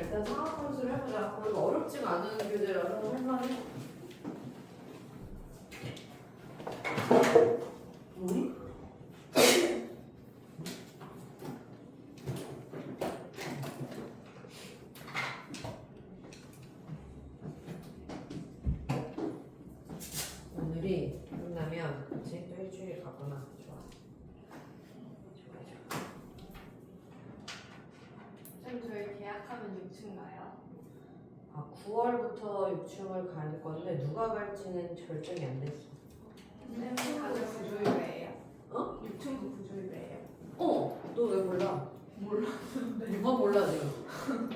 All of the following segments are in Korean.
일단 상학함수를 해보자. 그리고 어렵지가 않은 교재라서 할만해. 오늘이 끝나면 그치? 또 일주일 가구나. 좋아. 쌤 저희 계약하면 6층 가요? 9월부터 6층을 갈 건데 누가 갈지는 결정이 안 됐어. 쌤 다들 부조일배예요? 어? 6층도 부조일배예요? 너 왜 몰라? 몰라. 누가 몰라 지금?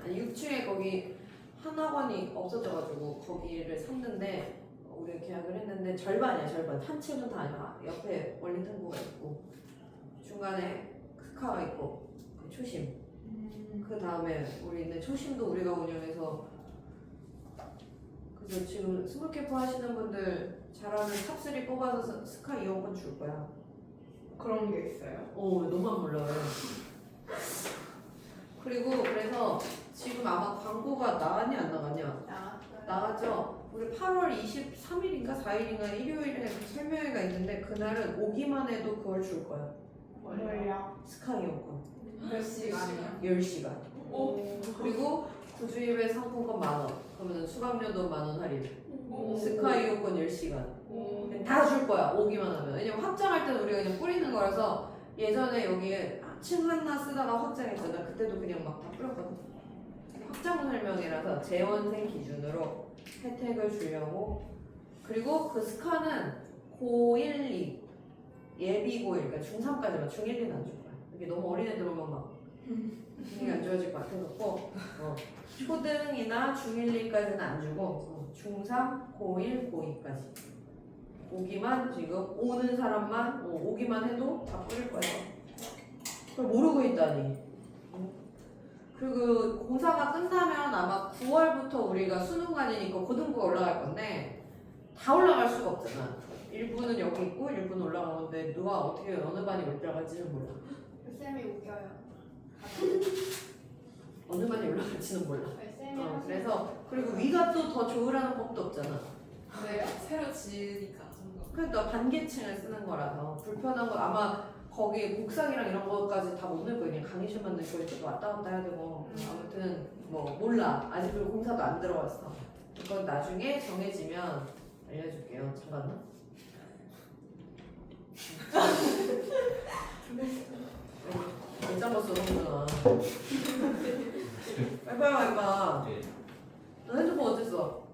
아니 6층에 거기 한 학원이 없어져가지고 거기를 샀는데 우리가 계약을 했는데 절반이야 절반. 한 층은 다 아니야. 옆에 원리탐구가 있고 중간에 스카가 있고 초심. 그 다음에 우리는 초심도 우리가 운영해서 그래서 지금 스몰캠프 하시는 분들 잘하는 탑3 뽑아서 스카 이용권 줄 거야. 그런 게 있어요? 너만 몰라. 그리고 그래서 지금 아마 광고가 나갔냐 안 나갔냐? 나갔죠? 우리 8월 23일인가 4일인가 일요일에 그 설명회가 있는데 그날은 오기만 해도 그걸 줄 거야. 뭘요? 스카 이용권 몇 시간이요? 10시간. 오. 그리고 구주입에 상품권 10,000원. 그러면 수강료도 10,000원 할인. 오. 스카 이용권 10시간. 오. 다 줄 거야 오기만 하면. 왜냐면 확장할 때는 우리가 그냥 뿌리는 거라서 예전에 여기에 층 하나 쓰다가 확장했잖아. 그때도 그냥 막 다 뿌렸거든. 확장 설명이라서 재원생 기준으로 혜택을 주려고. 그리고 그 스카는 고1, 2 예비 고1 그러니까 중3까지만 중1, 2는 안 줄 거야. 이게 너무 어린애들 오면 막 분위기 안 좋아질 것 같아서 초등이나 중1, 2까지는 안 주고 중3, 고1, 고2까지 오기만 지금 오는 사람만 오기만 해도 다 뿌릴 거야. 그걸 모르고 있다니. 그리고 공사가 끝나면 아마 9월부터 우리가 수능관이니까 고등부가 올라갈 건데 다 올라갈 수가 없잖아. 일부는 여기 있고 일부는 올라가는데 누가 어떻게 어느 반이 올라갈지는 몰라. 쌤이 웃겨요. 어느 반이 올라갈지는 몰라. 쌤이 그래서 그리고 위가 또 더 좋으라는 법도 없잖아. 네, 새로 지으니까 좀 더. 그러니까 반계층을 쓰는 거라서 불편한 거 아마 거기 곡상이랑 이런 거까지 다 못 넣을 거야. 그냥 강의실만 넣을 거야. 또 왔다 갔다 해야 되고 아무튼 뭐 몰라. 아직 그리고 공사도 안 들어갔어. 이건 나중에 정해지면 알려줄게요. 잠깐만. 긴장거 써놓구나. 빨리빨리 와 임마. 네. 너 핸드폰 어땠어?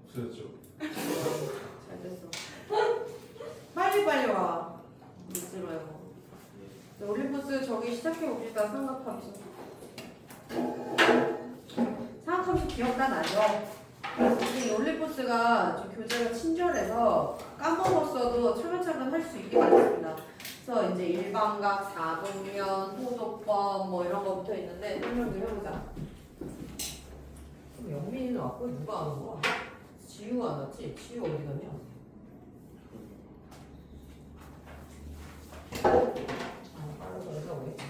없어졌죠. 잘 됐어. 빨리빨리 와. 늦지 말고. 올림푸스 저기 시작해봅시다. 삼각함수. 삼각함수 기억 다 나죠? 이 올림푸스가 좀 교재가 친절해서 까먹었어도 차근차근 할 수 있게 만들었습니다. 그래서 이제 일반각, 사분면, 호도법 뭐 이런 거부터 있는데 설명 좀 해보자. 그럼 영민이는 왔고 누가 안 온 거야? 지우가 안 왔지? 지우 어디 갔냐? 빨라서 여기가 오겠지.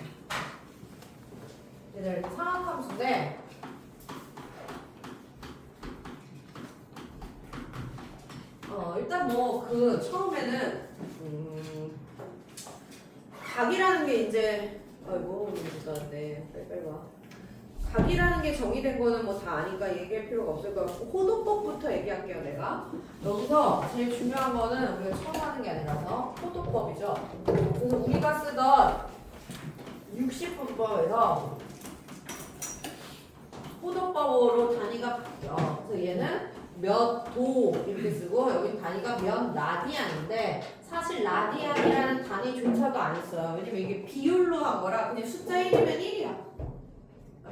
얘들 상학함수인데 일단 뭐 그 처음에는 각이라는 게 이제 뭐 모르겠다는데 빨리 와. 각이라는 게 정의된 거는 뭐 다 아니까 얘기할 필요가 없을 것 같고 호도법부터 얘기할게요. 내가 여기서 제일 중요한 거는 우리가 처음 하는 게 아니라서 호도법이죠. 그래서 우리가 쓰던 60분법에서 호도법으로 단위가 바뀌어. 그래서 얘는 몇 도 이렇게 쓰고 여기 단위가 몇 라디안인데 사실 라디안이라는 단위조차도 안 써요. 왜냐면 이게 비율로 한 거라 그냥 숫자 1이면 1이야.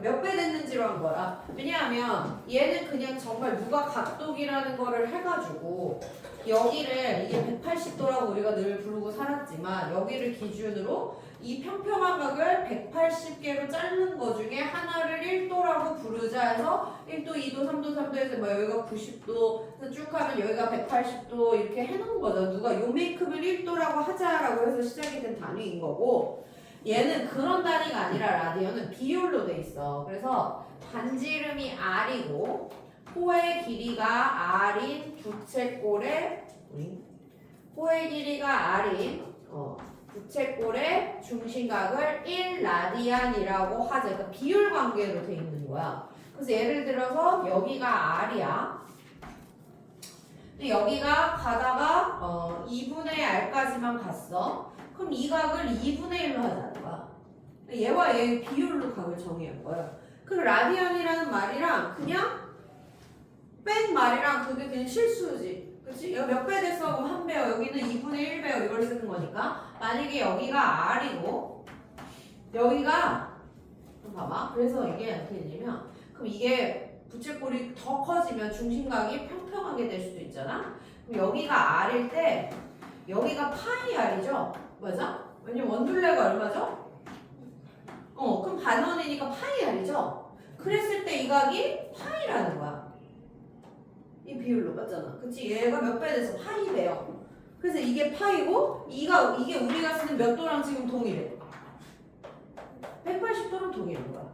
몇 배 됐는지로 한 거라. 왜냐하면 얘는 그냥 정말 누가 각도기라는 거를 해가지고 여기를 이게 180도라고 우리가 늘 부르고 살았지만 여기를 기준으로 이 평평한 각을 180개로 자르는 거 중에 하나를 1도라고 부르자 해서 1도, 2도, 3도, 3도 해서 뭐 여기가 90도 쭉 하면 여기가 180도 이렇게 해놓은 거죠. 누가 요만큼을 1도라고 하자라고 해서 시작이 된 단위인 거고 얘는 그런 단위가 아니라 라디언은 비율로 돼 있어. 그래서 반지름이 r이고 호의 길이가 r인 부채꼴의 호의 길이가 r인 부채꼴의 중심각을 1라디안이라고 하자. 그러니까 비율 관계로 돼 있는 거야. 그래서 예를 들어서 여기가 r이야. 근데 여기가 가다가 2분의 r까지만 갔어. 그럼 이 각을 2분의 1로 하자는 거야. 얘와 얘의 비율로 각을 정의할 거야. 그 라디안이라는 말이랑 그냥 뺀 말이랑 그게 그냥 실수지. 그치? 여기 몇 배 됐어? 그럼 한 배요. 여기는 2분의 1배요. 이걸 쓰는 거니까. 만약에 여기가 r이고 여기가 봐봐. 그래서 이게 어떻게 되냐면 그럼 이게 부채꼴이 더 커지면 중심각이 평평하게 될 수도 있잖아. 그럼 여기가 r일 때 여기가 파이 r이죠? 맞아? 왜냐면 원둘레가 얼마죠? 그럼 반원이니까 파이 r이죠? 그랬을 때 이 각이 파이라는 거야. 이 비율로 맞잖아. 그치? 얘가 몇 배 돼서 파이 배요. 그래서 이게 파이고 이게 우리가 쓰는 몇 도랑 지금 동일해. 180도랑 동일한 거야.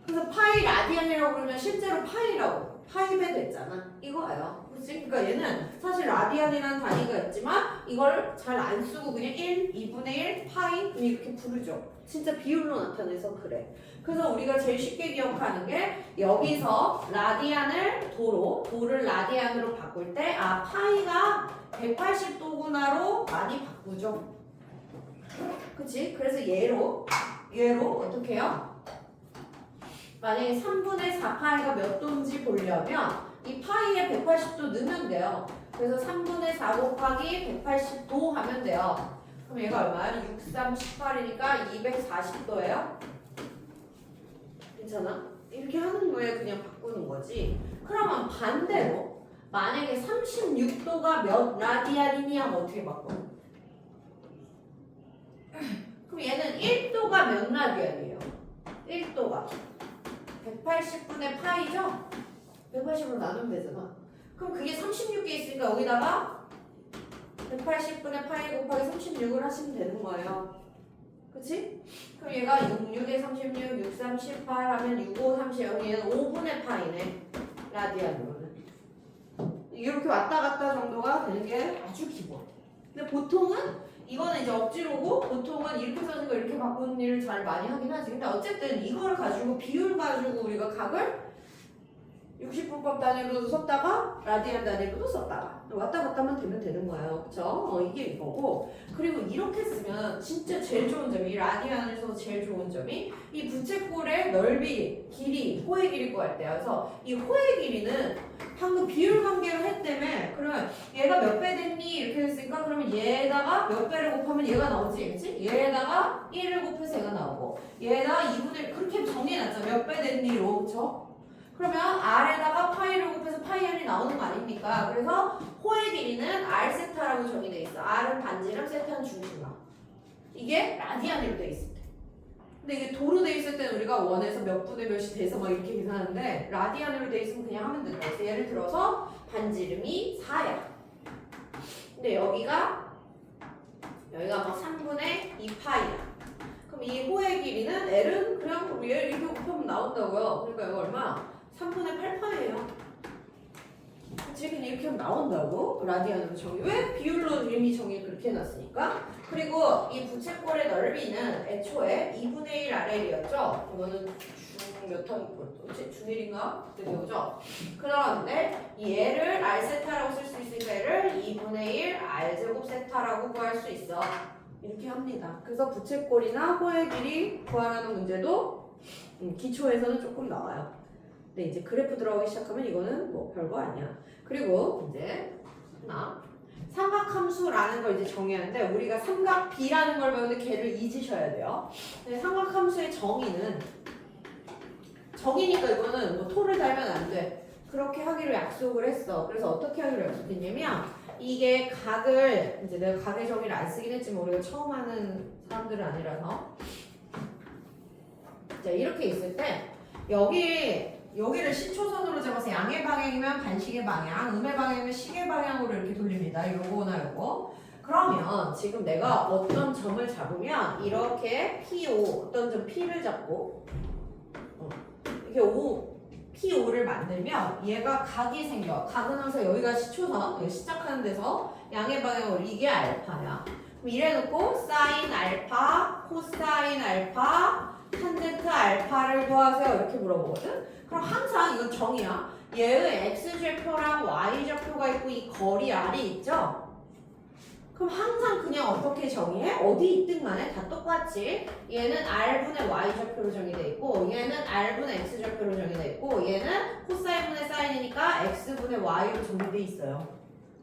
그래서 파이 라디안이라고 그러면 실제로 파이라고 파이배 됐잖아. 이거예요. 그치? 그러니까 얘는 사실 라디안이라는 단위가 있지만 이걸 잘 안 쓰고 그냥 1, 2분의 1, 파이 이렇게 부르죠. 진짜 비율로 나타내서 그래. 그래서 우리가 제일 쉽게 기억하는 게 여기서 라디안을 도를 라디안으로 바꿀 때 파이가 180도구나로 많이 바꾸죠. 그치? 그래서 얘로 어떻게 해요? 만약에 3분의 4파이가 몇 도인지 보려면 이 파이에 180도 넣으면 돼요. 그래서 3분의 4 곱하기 180도 하면 돼요. 그럼 얘가 얼마야? 6, 3, 18이니까 240도예요? 괜찮아? 이렇게 하는 거에 그냥 바꾸는 거지. 그러면 반대로 만약에 36도가 몇 라디안이니 하면 어떻게 바꿔? 그럼 얘는 1도가 몇 라디안이에요? 1도가 180분의 파이죠? 180으로 나누면 되잖아. 그럼 그게 36개 있으니까 여기다가 180분의 파이 곱하기 36을 하시면 되는 거예요. 그치? 그럼 얘가 6, 6에 36, 6, 3, 18 하면 6, 5, 30 얘는 5분의 파이네. 라디안으로는. 이렇게 왔다 갔다 정도가 되는 게 아주 기본. 근데 보통은 이거는 이제 억지로고 보통은 이렇게 써는 거 이렇게 바꾸는 일을 잘 많이 하긴 하지. 근데 어쨌든 이걸 가지고 비율 가지고 우리가 각을 60분법 단위로도 썼다가 라디안 단위로도 썼다가 왔다 갔다 하면 되는 거예요. 그쵸? 이게 이거고 그리고 이렇게 쓰면 진짜 제일 좋은 점이 이 라디안에서 제일 좋은 점이 이 부채꼴의 넓이, 길이, 호의 길이 구할 때야. 그래서 이 호의 길이는 방금 비율 관계로 했다며 그러면 얘가 몇 배 됐니? 이렇게 했으니까 그러면 얘에다가 몇 배를 곱하면 얘가 나오지. 그치? 얘에다가 1을 곱해서 얘가 나오고 얘에다가 2분의 1 그렇게 정해놨죠. 몇 배 됐니로. 그쵸? 그러면 r에다가 파이를 곱해서 파이 r이 나오는 거 아닙니까? 그래서 호의 길이는 r 세타라고 정의돼 있어. r은 반지름, 세타는 중심각. 이게 라디안으로 돼 있을 때. 근데 이게 도로 돼 있을 때는 우리가 원에서 몇 분의 몇이 돼서 막 이렇게 계산하는데 라디안으로 돼 있으면 그냥 하면 된다. 그래서 예를 들어서 반지름이 4야. 근데 여기가 막 3분의 2파이야. 그럼 이 호의 길이는 L은 그냥 얘를 이렇게 곱하면 나온다고요. 그러니까 이거 얼마? 3분의 8파이예요. 그치? 그냥 이렇게 하면 나온다고? 라디안으로 정의. 왜? 비율로 이미 정의 그렇게 해놨으니까. 그리고 이 부채꼴의 넓이는 애초에 2분의 1 RL이었죠? 이거는 몇 학기 뭐지? 중1인가? 그때 배우죠? 그런데 얘를 R 세타라고 쓸 수 있으니까 얘를 2분의 1 R 제곱 세타라고 구할 수 있어. 이렇게 합니다. 그래서 부채꼴이나 호의 길이 구하라는 문제도 기초에서는 조금 나와요. 근데 이제 그래프 들어가기 시작하면 이거는 뭐 별거 아니야. 그리고 이제 하나 삼각함수라는 걸 이제 정의하는데 우리가 삼각 B라는 걸 배우는데 걔를 잊으셔야 돼요. 근데 삼각함수의 정의니까 이거는 뭐 토를 달면 안 돼. 그렇게 하기로 약속을 했어. 그래서 어떻게 하기로 약속했냐면 이게 각을 이제 내가 각의 정의를 안 쓰긴 했지만 우리가 처음 하는 사람들은 아니라서 자 이렇게 있을 때 여기를 시초선으로 잡아서 양의 방향이면 반식의 방향, 음의 방향이면 식의 방향으로 이렇게 돌립니다. 요거나 요거. 그러면 지금 내가 어떤 점을 잡으면 이렇게 P5 어떤 점 P를 잡고 이렇게 P5를 만들면 얘가 각이 생겨. 각은 항상 여기가 시초선, 여기 시작하는 데서 양의 방향으로 이게 알파야. 그럼 이래놓고 사인 알파, 코사인 알파, 탄젠트 알파를 구하세요 이렇게 물어보거든. 그럼 항상 이건 정이야. 얘의 x좌표랑 y좌표가 있고 이 거리 R이 있죠? 그럼 항상 그냥 어떻게 정의해? 어디 있든 간에 다 똑같이 얘는 R분의 Y좌표로 정의돼 있고 얘는 R분의 X좌표로 정의돼 있고 얘는 코사인분의 사인이니까 X분의 Y로 정의돼 있어요.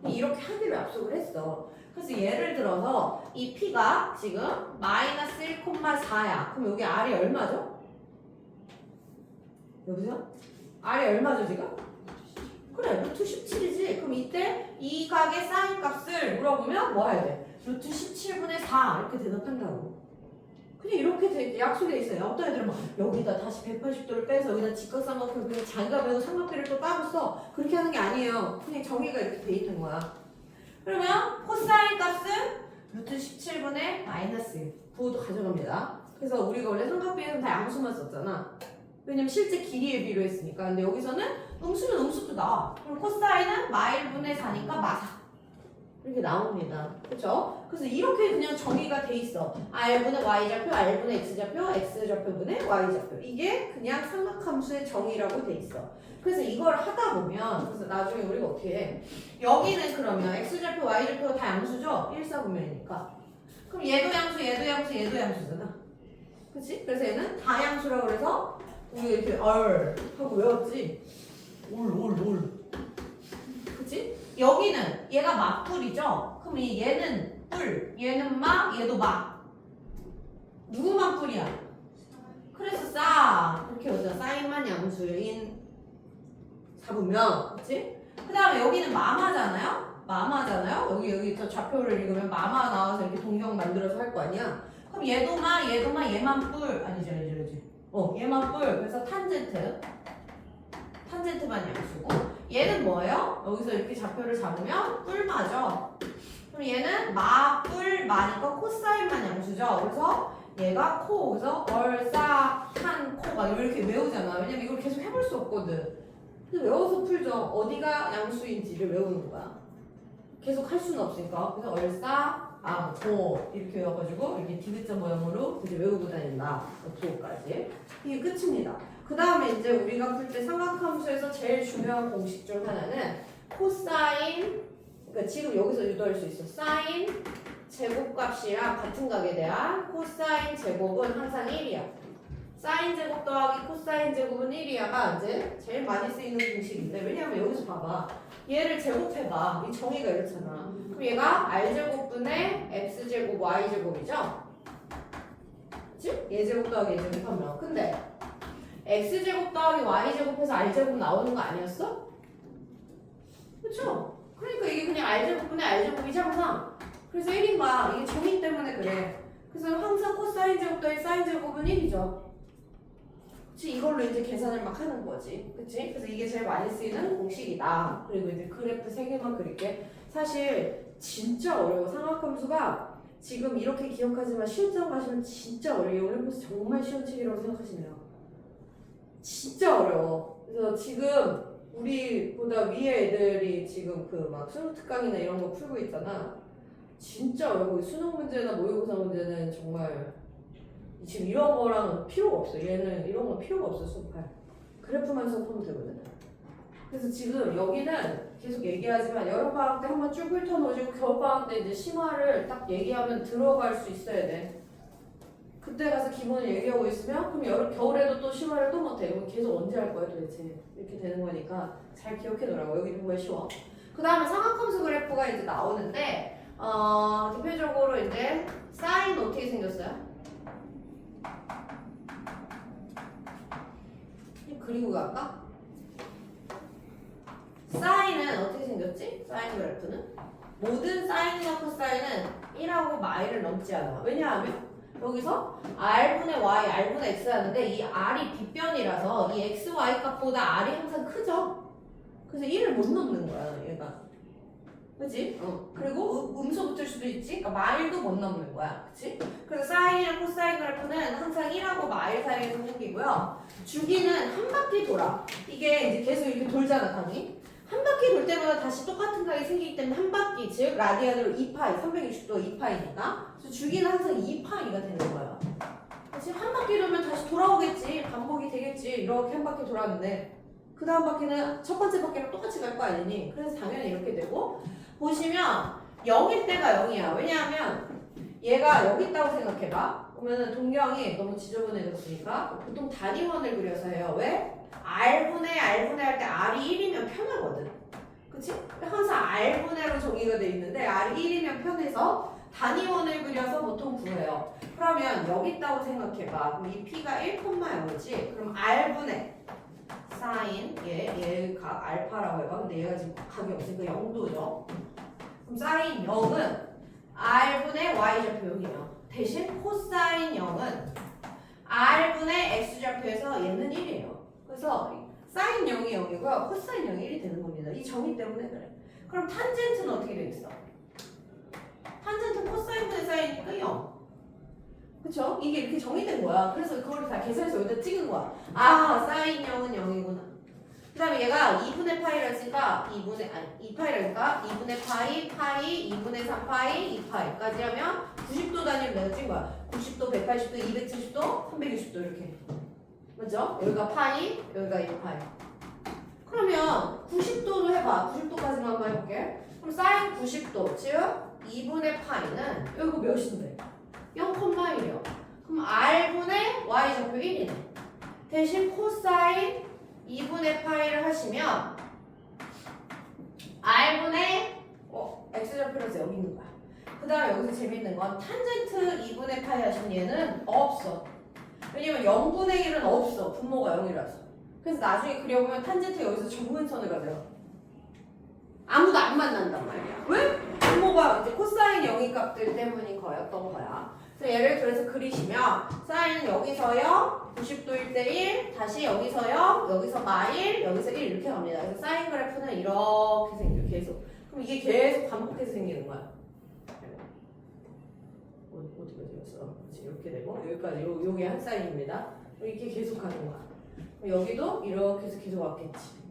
이렇게 하기로 약속을 했어. 그래서 예를 들어서 이 P가 지금 마이너스 1,4야. 그럼 여기 R이 얼마죠? 여보세요? R이 얼마죠 지금? 그래 루트 17이지. 그럼 이때 이 각의 사인 값을 물어보면 뭐 해야 돼? 루트 17분의 4 이렇게 대답한다고. 그냥 이렇게 약속돼 있어요. 어떤 애들은 막 여기다 다시 180도를 빼서 여기다 직각삼각형 그냥 자기가 배운 삼각대를 또 따로 써. 그렇게 하는 게 아니에요. 그냥 정의가 이렇게 돼 있는 거야. 그러면 코사인 값은 루트 17분의 마이너스 9도 가져갑니다. 그래서 우리가 원래 삼각비에서는 다 양수만 썼잖아. 왜냐면 실제 길이에 비례했으니까. 근데 여기서는 음수는 음수도 나와. 그럼 코사인은 마일분의 4니까 마사. 이렇게 나옵니다. 그쵸? 그래서 이렇게 그냥 정의가 돼 있어. R분의 Y좌표, R분의 X좌표, X좌표분의 Y좌표. 이게 그냥 삼각함수의 정의라고 돼 있어. 그래서 이걸 하다 보면, 그래서 나중에 우리가 어떻게 해? 여기는 그러면 X좌표, Y좌표가 다 양수죠? 1사분면이니까. 그럼 얘도 양수, 얘도 양수, 얘도 양수잖아. 그치? 그래서 얘는 다양수라고 그래서 우리가 이렇게 하고 외웠지? 올. 그치? 여기는 얘가 맞뿔이죠? 그럼 얘는 뿔, 얘는 막, 얘도 막. 누구만 뿔이야? 그래서 싸. 이렇게 오잖아. 사인만 양수인 사분면. 그치? 그 다음에 여기는 마마잖아요? 여기 저 좌표를 읽으면 마마 나와서 이렇게 동경 만들어서 할 거 아니야? 그럼 얘도 막, 얘만 뿔. 아니지. 얘만 뿔. 그래서 탄젠트만 양수고 얘는 뭐예요? 여기서 이렇게 좌표를 잡으면 뿔마죠. 그럼 얘는 마니까 코사인만 양수죠. 그래서 얘가 코. 그래서 얼싸 한 코가 이렇게 외우잖아. 왜냐면 이걸 계속 해볼 수 없거든. 그래서 외워서 풀죠. 어디가 양수인지를 외우는 거야. 계속 할 수는 없으니까. 그래서 얼싸 코 이렇게 외워가지고 이렇게 디귿자 모양으로 이제 외우고 다닌다. 도까지 이게 끝입니다. 그 다음에 이제 우리가 풀 때 삼각함수에서 제일 중요한 공식 중 하나는 코사인, 그러니까 지금 여기서 유도할 수 있어. 사인 제곱값이랑 같은 각에 대한 코사인 제곱은 항상 1이야. 사인 제곱 더하기 코사인 제곱은 1이야가 이제 제일 많이 쓰이는 공식인데, 왜냐면 여기서 봐봐. 얘를 제곱해봐. 이 정의가 이렇잖아. 그럼 얘가 r제곱분의 x제곱 y제곱이죠? 그치? 얘제곱 더하기 얘제곱 하면. 근데 x제곱 더하기 y제곱해서 r제곱 나오는 거 아니었어? 그쵸? 그러니까 이게 그냥 r제곱분의 r제곱이지 항상. 그래서 1인 거야. 이게 정의 때문에 그래. 그래서 항상 코사인 제곱 더하기 사인 제곱은 1이죠. 그치? 이걸로 이제 계산을 막 하는 거지. 그치? 그래서 이게 제일 많이 쓰이는 공식이다. 그리고 이제 그래프 3개만 그릴게. 사실 진짜 어려워. 삼각함수가 지금 이렇게 기억하지만 실전 가시면 진짜 어려워요. 해보서 정말 쉬운 책이라고 생각하시네요. 진짜 어려워. 그래서 지금 우리보다 위에 애들이 지금 그 막 수능 특강이나 이런 거 풀고 있잖아. 진짜 어려워. 수능 문제나 모의고사 문제는 정말 지금 이런 거랑 필요가 없어. 얘는 이런 건 필요가 없어. 수업할 그래프만 수업하면 되거든. 그래서 지금 여기는 계속 얘기하지만 여름방학 때 한번 쭉 훑어놓으시고 겨울방학 때 이제 심화를 딱 얘기하면 들어갈 수 있어야 돼. 그때 가서 기본을 얘기하고 있으면 그럼 겨울에도 또 심화를 또 못해. 그럼 계속 언제 할 거야 도대체. 이렇게 되는 거니까 잘 기억해 놓으라고. 여기 정말 쉬워. 그 다음에 삼각함수 그래프가 이제 나오는데 대표적으로 이제 사인 어떻게 생겼어요? 그리고 갈까? 사인은 어떻게 생겼지? 사인 그래프는 모든 사인과 코사인은 1하고 마이를 넘지 않아. 왜냐하면 여기서 R분의 Y, R분의 X 하는데 이 R이 빗변이라서 이 X, Y 값보다 R이 항상 크죠? 그래서 1을 못 넘는 거야 얘가. 그치? 그리고 음수 붙을 수도 있지? 그러니까 마일도 못 넘는 거야. 그치? 그래서 사인이랑 코사인 그래프는 항상 1하고 마일 사이에서 생기고요. 주기는 한 바퀴 돌아. 이게 이제 계속 이렇게 돌잖아, 강이. 한 바퀴 돌 때마다 다시 똑같은 각이 생기기 때문에 한 바퀴, 즉 라디안으로 2파이, 360도 2파이니까. 그래서 주기는 항상 2파이가 되는 거야. 그치? 한 바퀴 돌면 다시 돌아오겠지. 반복이 되겠지. 이렇게 한 바퀴 돌았는데 그 다음 바퀴는 첫 번째 바퀴랑 똑같이 갈 거 아니니? 그래서 당연히 이렇게 되고 보시면 0일 때가 0이야. 왜냐하면 얘가 여기 있다고 생각해봐. 그러면은 동경이 너무 지저분해졌으니까 보통 단위원을 그려서 해요. 왜? R분의 할 때 R이 1이면 편하거든. 그치? 항상 R분의로 정의가 돼 있는데 R이 1이면 편해서 단위원을 그려서 보통 구해요. 그러면 여기 있다고 생각해봐. 그럼 이 P가 1,0이지? 그럼 R분의 사인 얘각 알파라고 해봐. 근데 얘가 지금 각이 없으니까 0도죠. 그럼 사인 0은 R분의 Y좌표 여기 0. 대신 코사인 0은 R분의 X좌표에서 얘는 1이에요. 그래서 사인 0이 0이고요. 코사인 0이 1이 되는 겁니다. 이 정의 때문에 그래. 그럼 탄젠트는 어떻게 되겠어? 탄젠트 코사인분의 사인이니까 0. 그쵸? 이게 이렇게 정의된 거야. 그래서 그걸 다 계산해서 여기다 찍은 거야. 아, 사인 0은 0이구나. 그 다음에 얘가 2분의 파이라 했으니까 2파이라니까 2분의 파이, 2분의 3파이, 2파이까지 하면 90도 단위로 내가 찍은 거야. 90도, 180도, 270도, 360도 이렇게. 맞죠? 여기가 파이, 여기가 2파이. 그러면 90도로 해봐. 90도까지만 한번 해볼게. 그럼 사인 90도, 즉 2분의 파이는 여기가 몇인데? 0,1이요. 그럼 R분의 Y좌표 1이네. 대신 코사인 2분의 파이를 하시면 R분의 X좌표라서 여기 있는 거야. 그 다음에 여기서 재밌는 건 탄젠트 2분의 파이 하신 얘는 없어. 왜냐면 0분의 1은 없어. 분모가 0이라서. 그래서 나중에 그려보면 탄젠트 여기서 정근선을 가져요. 아무도 안 만난단 말이야. 왜? 분모가 이제 코사인 0인 값들 때문인 거였던 거야. 그래서 얘를 그래서 그리시면 사인은 여기서요 90도일 때 1, 다시 여기서요 여기서 마일, 여기서 1 이렇게 갑니다. 그래서 사인 그래프는 이렇게 생겨요. 계속. 그럼 이게 계속 반복해서 생기는 거야. 어디가 되었어? 이렇게 되고 여기까지 요게 한 사인입니다. 이렇게 계속 가는 거야. 여기도 이렇게 해서 계속 왔겠지.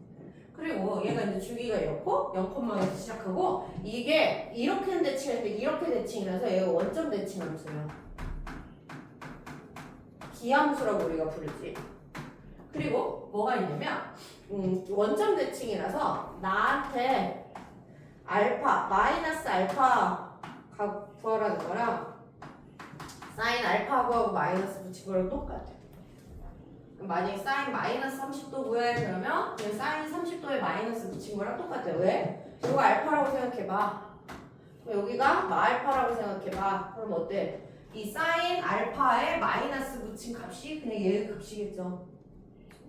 그리고 얘가 이제 주기가 이렇고 0,에서 시작하고 이게 이렇게 대칭할 때 이렇게 대칭이라서 얘가 원점 대칭 함수예요. 기함수라고 우리가 부르지. 그리고 뭐가 있냐면 원점 대칭이라서 나한테 알파 마이너스 알파 구하라는 거랑 사인 알파 구하고 마이너스 붙인 거랑 똑같아. 만약에 사인 마이너스 30도 구해 그러면 그냥 사인 30도에 마이너스 붙인 거랑 똑같아요. 왜? 이거 알파라고 생각해봐. 그럼 여기가 마알파라고 생각해봐. 그럼 어때? 이 사인 알파에 마이너스 붙인 값이 그냥 얘의 값이겠죠.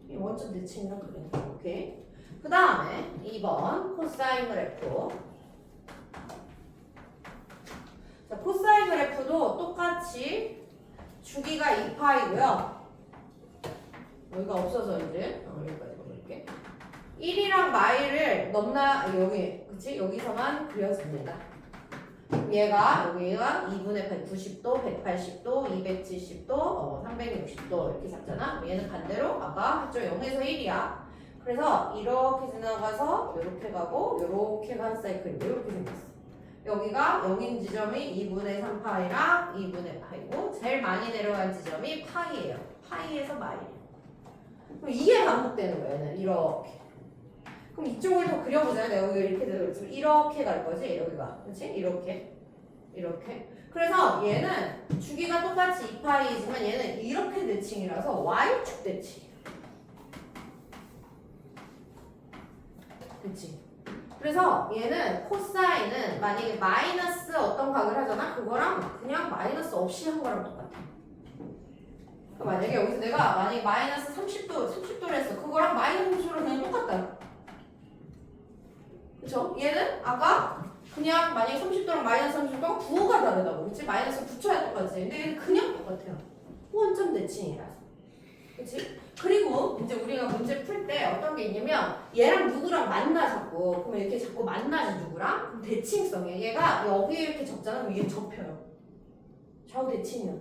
이 원점 대칭이랑 그래. 오케이. 그 다음에 2번 코사인 그래프. 자, 코사인 그래프도 똑같이 주기가 2파이고요. 여기가 없어서 이제 여기까지 볼게. 1이랑 마일을 여기 그치? 여기서만 그려줍니다. 얘가 여기가 2분의 8, 90도, 180도, 270도, 360도 이렇게 잡잖아. 얘는 반대로 아까 했죠. 0에서 1이야. 그래서 이렇게 지나가서 이렇게 가고 이렇게 간 사이클인데 이렇게 생겼어. 여기가 0인 지점이 2분의 3파이랑 2분의 파이고 제일 많이 내려간 지점이 파이예요. 파이에서 마일이에요. 그럼 이게 반복되는 거예요. 얘는 이렇게. 그럼 이쪽을 더 그려보자. 내가 여기 이렇게 되면 이렇게 갈 거지. 여기가. 그렇지? 이렇게. 이렇게. 그래서 얘는 주기가 똑같이 2파이지만 얘는 이렇게 대칭이라서 Y축 대칭이에요. 그치? 그래서 얘는 코사인은 만약에 마이너스 어떤 각을 하잖아? 그거랑 그냥 마이너스 없이 한 거랑 똑같아. 만약에 여기서 내가 만약에 마이너스 30도를 했어. 그거랑 마이너스 30도랑 그냥 똑같다. 그쵸? 얘는 아까 그냥 만약에 30도랑 마이너스 30도가 부호가 다르다고. 그치? 마이너스 붙여야 똑같지. 근데 얘는 그냥 똑같아요. 원점 대칭이라서. 그치? 그리고 이제 우리가 문제 풀 때 어떤 게 있냐면 얘랑 누구랑 만나 자꾸. 그러면 이렇게 자꾸 만나지 누구랑? 그럼 대칭성이야. 얘가 여기에 이렇게 접잖아. 그럼 이게 접혀요. 좌우 대칭이야.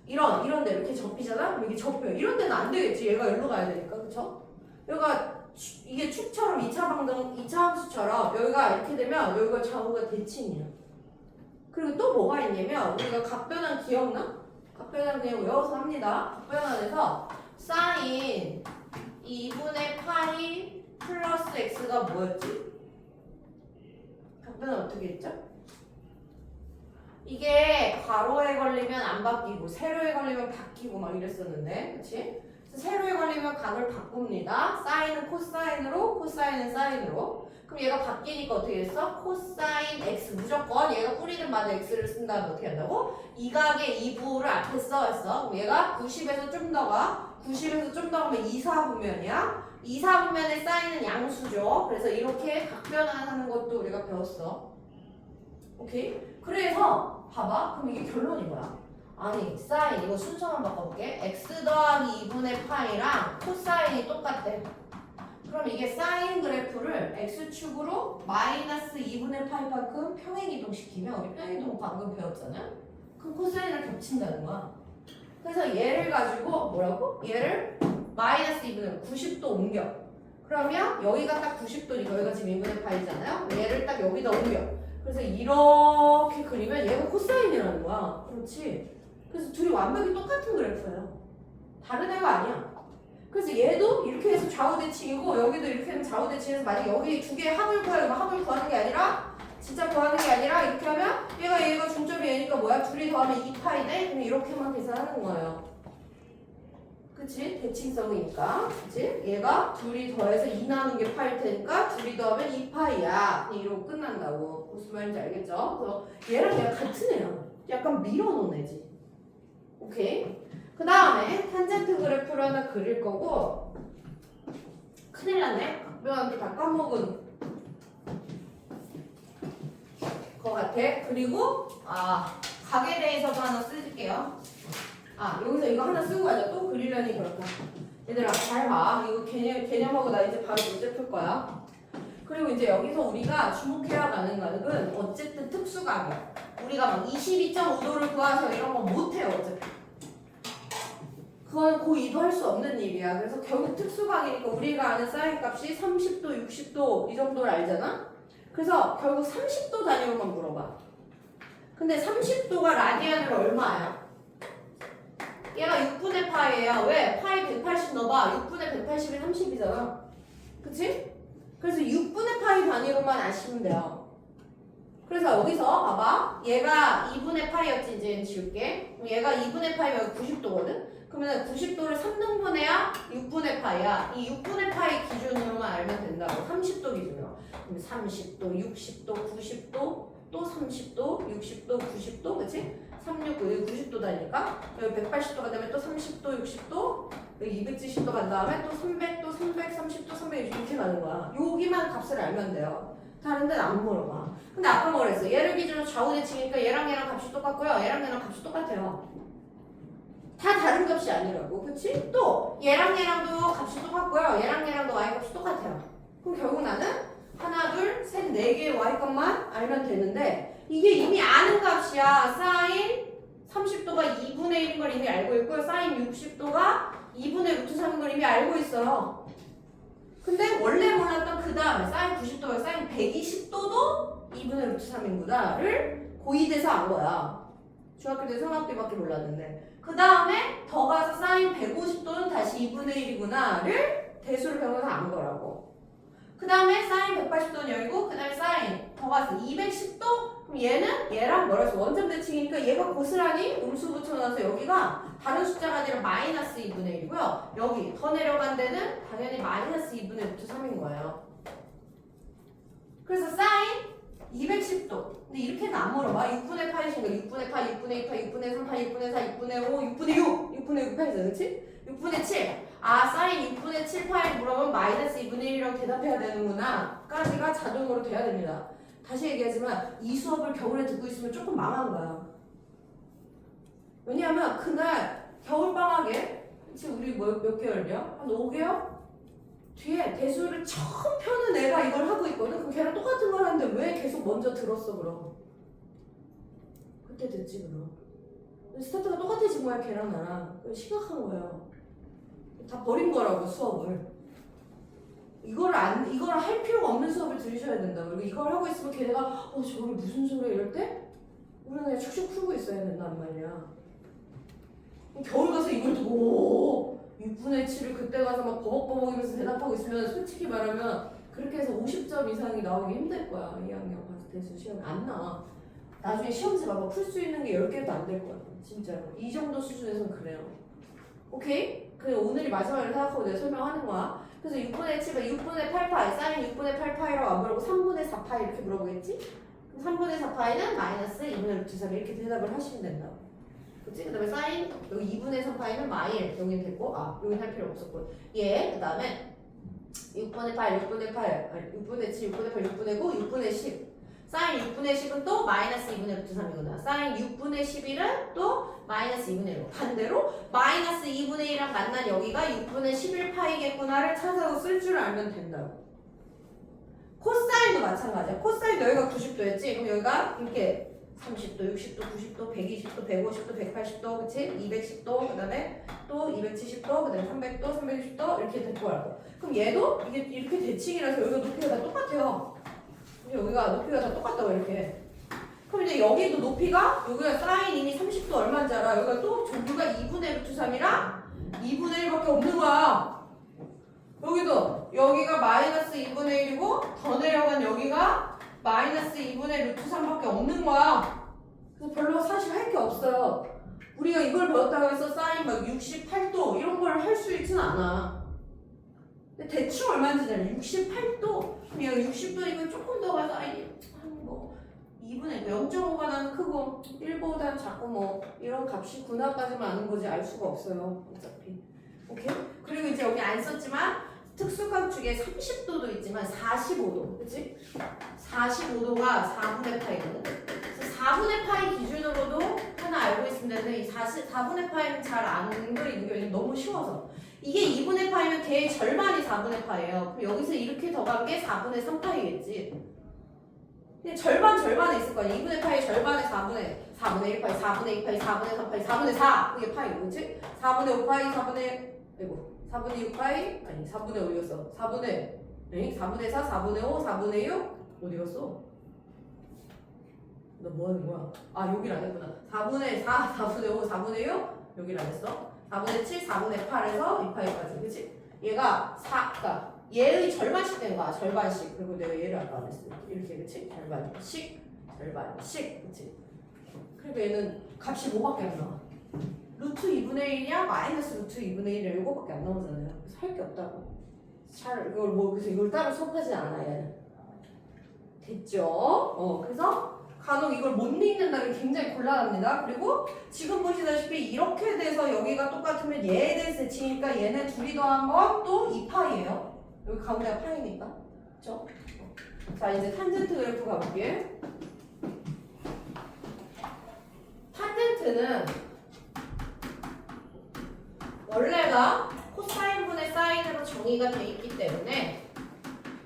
이런 데 이렇게 접히잖아? 그럼 이게 접혀요. 이런 데는 안 되겠지. 얘가 여기로 가야 되니까. 그쵸? 여기가 이게 축처럼 2차 방정, 2차 함수처럼 여기가 이렇게 되면 여기가 좌우가 대칭이야. 그리고 또 뭐가 있냐면 우리가 각변환 기억나? 각변환 그냥 외워서 합니다. 각변환에서 사인 2분의 파이 플러스 x가 뭐였지? 각변환 어떻게 했죠? 이게 가로에 걸리면 안 바뀌고 세로에 걸리면 바뀌고 막 이랬었는데 그치? 세로에 걸리면 각을 바꿉니다. 사인은 코사인으로 코사인은 사인으로. 그럼 얘가 바뀌니까 어떻게 했어? 코사인 x 무조건 얘가 뿌리는 마다 x를 쓴 다음에 어떻게 한다고? 이 각의 2부를 앞에 써왔어. 그럼 얘가 90에서 좀 더 가. 90에서 좀 더 가면 2, 4분면이야. 2, 4분면의 사인은 양수죠. 그래서 이렇게 각변환하는 것도 우리가 배웠어. 오케이? 그래서 봐봐. 그럼 이게 결론이 뭐야? 아니 사인 이거 순서만 바꿔볼게. x 더하기 2분의 파이랑 코사인이 똑같대. 그럼 이게 사인 그래프를 x축으로 마이너스 2분의 파이만큼 평행이동시키면 우리 평행이동 방금 배웠잖아. 그럼 코사인을 겹친다는 거야. 그래서 얘를 가지고 뭐라고? 얘를 마이너스 2분의 90도 옮겨. 그러면 여기가 딱 90도니까 여기가 지금 2분의 파이잖아요. 얘를 딱 여기다 옮겨. 그래서 이렇게 그리면 얘가 코사인이라는 거야. 그렇지? 그래서 둘이 완벽히 똑같은 그래프예요. 다른 애가 아니야. 그래서 얘도 이렇게 해서 좌우 대칭이고 여기도 이렇게 하면 좌우 대칭해서 만약 여기 두 개의 합을 구하면 합을 구하는 게 아니라 진짜 구하는 게 아니라 이렇게 하면 얘가 중점이 얘니까 뭐야? 둘이 더하면 2파이 돼? 그럼 이렇게만 계산하는 거예요. 그치? 대칭성이니까. 그치? 얘가 둘이 더해서 2 나누는 게 파일 테니까 둘이 더하면 2파이야. 이러고 끝난다고. 무슨 말인지 알겠죠? 그래서 얘랑 얘가 같은 애야. 약간 밀어놓은 애지. 오케이? 그 다음에 탄젠트 그래프를 하나 그릴 거고 큰일 났네. 각변환도 다 까먹은 거 같아. 그리고 각에 대해서도 하나 쓸게요. 여기서 이거 하나 쓰고 가자. 또 그리려니 그렇다. 얘들아 잘 봐. 이거 개념하고 나 이제 바로 문제 풀 거야. 그리고 이제 여기서 우리가 주목해야 하는 각은 어쨌든 특수각이야. 우리가 막 22.5도를 구하서 이런 거 못해요 어차피. 그건 고2도 할 수 없는 일이야. 그래서 결국 특수각이니까 우리가 아는 사인 값이 30도, 60도 이 정도를 알잖아? 그래서 결국 30도 단위로만 물어봐. 근데 30도가 라디안으로 얼마야? 얘가 6분의 파이예요. 왜? 파이 180 넣어봐. 6분의 180이 30이잖아. 그치? 그래서 6분의 파이 단위로만 아시면 돼요. 그래서 여기서 봐봐. 얘가 2분의 파이였지. 이제 지울게. 그럼 얘가 2분의 파이면 90도거든? 그러면 90도를 3등분해야 6분의 파이야. 이 6분의 파이 기준으로만 알면 된다고. 30도 기준으로. 그럼 30도, 60도, 90도, 또 30도, 60도, 90도, 그치? 369, 여기 90도다니까? 여기 180도가 되면 또 30도, 60도, 여기 270도 간 다음에 또 300도, 330도, 300 이렇게 가는 거야. 여기만 값을 알면 돼요. 다른 데는 안 물어봐. 근데 아까 뭐라 했어? 얘를 기준으로 좌우 대칭이니까 얘랑 얘랑 값이 똑같고요. 얘랑 얘랑 값이 똑같아요. 다 다른 값이 아니라고. 그치? 또 얘랑 얘랑도 값이 똑같고요. 얘랑 얘랑도 y 값이 똑같아요. 그럼 결국 나는 하나, 둘, 셋, 네 개의 y 값만 알면 되는데 이게 이미 아는 값이야. 사인 30도가 2분의 1인 걸 이미 알고 있고요. 사인 60도가 2분의 루트 3인 걸 이미 알고 있어요. 근데 원래 몰랐던 그 다음에 사인 90도가 사인 120도도 2분의 루트 3인구나를 고2 돼서 안 거야. 중학교 때 삼학기 밖에 몰랐는데 그 다음에 더 가서 사인 150도는 다시 2분의 1이구나를 대수를 배워서 안 거라고. 그 다음에 사인 180도는 여기고 그 다음에 사인 더 가서 210도? 그럼 얘는 얘랑 뭐라 했어? 원점 대칭이니까 얘가 고스란히 음수 붙여놔서 여기가 다른 숫자가 아니라 마이너스 2분의 1이고요. 여기 더 내려간 데는 당연히 마이너스 2분의 루트 3인 거예요. 그래서 사인 210도. 근데 이렇게는 안 물어봐. 6분의 파이신가? 6분의 파, 6분의 2파, 6분의 3파, 6분의 4, 6분의 5, 6분의 6! 6분의 6파이잖아, 그치? 6분의 7. 사인 6분의 7파이 물어보면 마이너스 2분의 1이라고 대답해야 되는구나. 까지가 자동으로 돼야 됩니다. 다시 얘기하지만 이 수업을 겨울에 듣고 있으면 조금 망한 거야. 왜냐하면 그날 겨울방학에 그치 우리 몇 개월이야? 한 5개월? 뒤에 대수를 처음 펴는 애가 이걸 하고 있거든. 그럼 걔랑 똑같은 걸 하는데 왜 계속 먼저 들었어 그럼? 그때 됐지 그럼. 스타트가 똑같아진 거야 걔랑 나랑. 심각한 거예요. 다 버린 거라고 수업을. 이거를 할 필요가 없는 수업을 들으셔야 된다. 그리고 이걸 하고 있으면 걔네가 저게 무슨 소리야 이럴 때 우리는 그냥 축축 풀고 있어야 된단 말이야. 겨울 가서 이걸 두고 6분의 7을 그때 가서 막 버벅버벅이면서 대답하고 있으면 솔직히 말하면 그렇게 해서 50점 이상이 나오기 힘들 거야. 2학년 가서 대수 시험이 안 나와. 나중에 시험지 봐봐. 풀 수 있는 게 10개도 안 될 거야. 진짜로. 이 정도 수준에서는 그래요. 오케이? 그 오늘이 마지막으로 생각하고 내가 설명하는 거야. 그래서 6분의 7은 6분의 8파이, 사인 6분의 8파이라고 안 물어보고 3분의 4파이 이렇게 물어보겠지? 그럼 3분의 4파이는 마이너스 2분의 루트 3 이렇게 대답을 하시면 된다. 그치? 그 다음에 사인 여기 2분의 3파이는 마일 여긴 됐고 여긴 할 필요 없었고 그 다음에 6분의 8, 6분의 8 아니 6분의 7, 6분의 8, 6분의 9, 6분의 10 사인 6분의 10은 또 마이너스 2분의 루트 3이구나. 사인 6분의 11은 또 마이너스 2분의 1. 반대로 마이너스 2분의 1이랑 만난 여기가 6분의 11파이겠구나를 찾아서 쓸 줄 알면 된다고. 코사인도 마찬가지야. 코사인도 여기가 90도였지? 그럼 여기가 이렇게 30도, 60도, 90도, 120도, 150도, 180도, 그치? 210도, 그 다음에 또 270도, 그 다음에 300도, 360도 이렇게 될 거라고. 그럼 얘도 이게 이렇게 대칭이라서 여기가 높이가 다 똑같아요. 여기가 높이가 다 똑같다고 이렇게. 그럼 이제 여기도 높이가 여기가 사인 이미 30도 얼마인지 알아. 여기가 또 전부가 2분의 루트 3이랑 2분의 1밖에 없는 거야. 여기도 여기가 마이너스 2분의 1이고 더 내려간 여기가 마이너스 2분의 루트 3밖에 없는 거야. 그래서 별로 사실 할 게 없어요. 우리가 이걸 배웠다고 해서 사인 막 68도 이런 걸 할 수 있지는 않아. 근데 대충 얼마인지 알아. 68도. 그럼 얘가 60도니까 조금 더 가서 뭐 2분의 0.5가 나는 크고 1보다는 작고 뭐 이런 값이 구나까지만 아는 거지 알 수가 없어요. 어차피. 오케이? 그리고 이제 여기 안 썼지만 특수값 중에 30도도 있지만 45도. 그치? 45도가 4분의 파이거든. 그래서 4분의 파이 기준으로도 하나 알고 있으면 되는데 이 4분의 파이는 잘 안 그리는 게 너무 쉬워서. 이게 2분의 파이면 걔의 절반이 4분의 파이예요. 그럼 여기서 이렇게 더간 게 4분의 3파이겠지. 근데 절반에 있을 거야. 2분의 파이 절반에 4분의 1파이, 4분의 2파이, 4분의 3파이, 4분의 4. 그게 파이고, 그치? 4분의 5파이, 4분의 6파이, 아니 4분의 5였어. 4분의 4, 4분의 5, 4분의 6? 어디 갔어? 너 뭐 하는 거야? 여길 안 했구나. 4분의 4, 4분의 5, 4분의 6? 여길 안 했어. 4분의 7, 4분의 8에서 2파이까지, 그치? 얘가 그러니까 얘의 절반씩 된 거야, 절반씩. 그리고 내가 얘를 아까 안 했어. 이렇게, 그치? 절반씩, 그치? 그리고 얘는 값이 뭐밖에 안 나와? 루트 2분의 1이야? 마이너스 루트 2분의 1이야? 이거밖에 안 나오잖아요. 그래서 할 게 없다고. 그래서 이걸 따로 수업하지 않아, 얘는. 됐죠? 그래서 간혹 이걸 못 읽는다는 게 굉장히 곤란합니다. 그리고 지금 보시다시피 이렇게 돼서 여기가 똑같으면 얘에 대해서 대칭이니까 얘네 둘이 더한 건 또 2파이예요. 여기 가운데가 파이니까. 그쵸? 자, 이제 탄젠트 그래프 가볼게. 탄젠트는 원래가 코사인분의 사인으로 정의가 돼 있기 때문에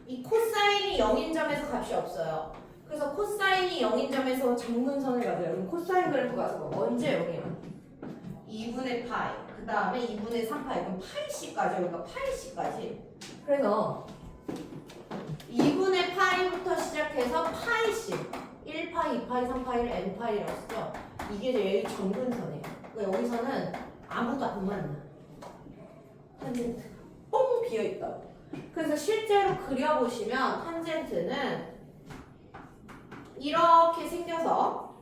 이 코사인이 0인 점에서 값이 없어요. 그래서 코사인이 0인 점에서 정근선을 가져요. 그럼 코사인 그래프 가서 언제 0이야? 2분의 파이, 그 다음에 2분의 3파이, 그럼 파이씨까지, 그러니까 파이씨까지. 그래서 2분의 파이부터 시작해서 파이씨, 1파이, 2파이, 3파이를 n파이라고 쓰죠. 이게 제일 정근선이에요. 그러니까 여기서는 아무도 안 만나. 탄젠트가 뻥 비어있다고. 그래서 실제로 그려보시면 탄젠트는 이렇게 생겨서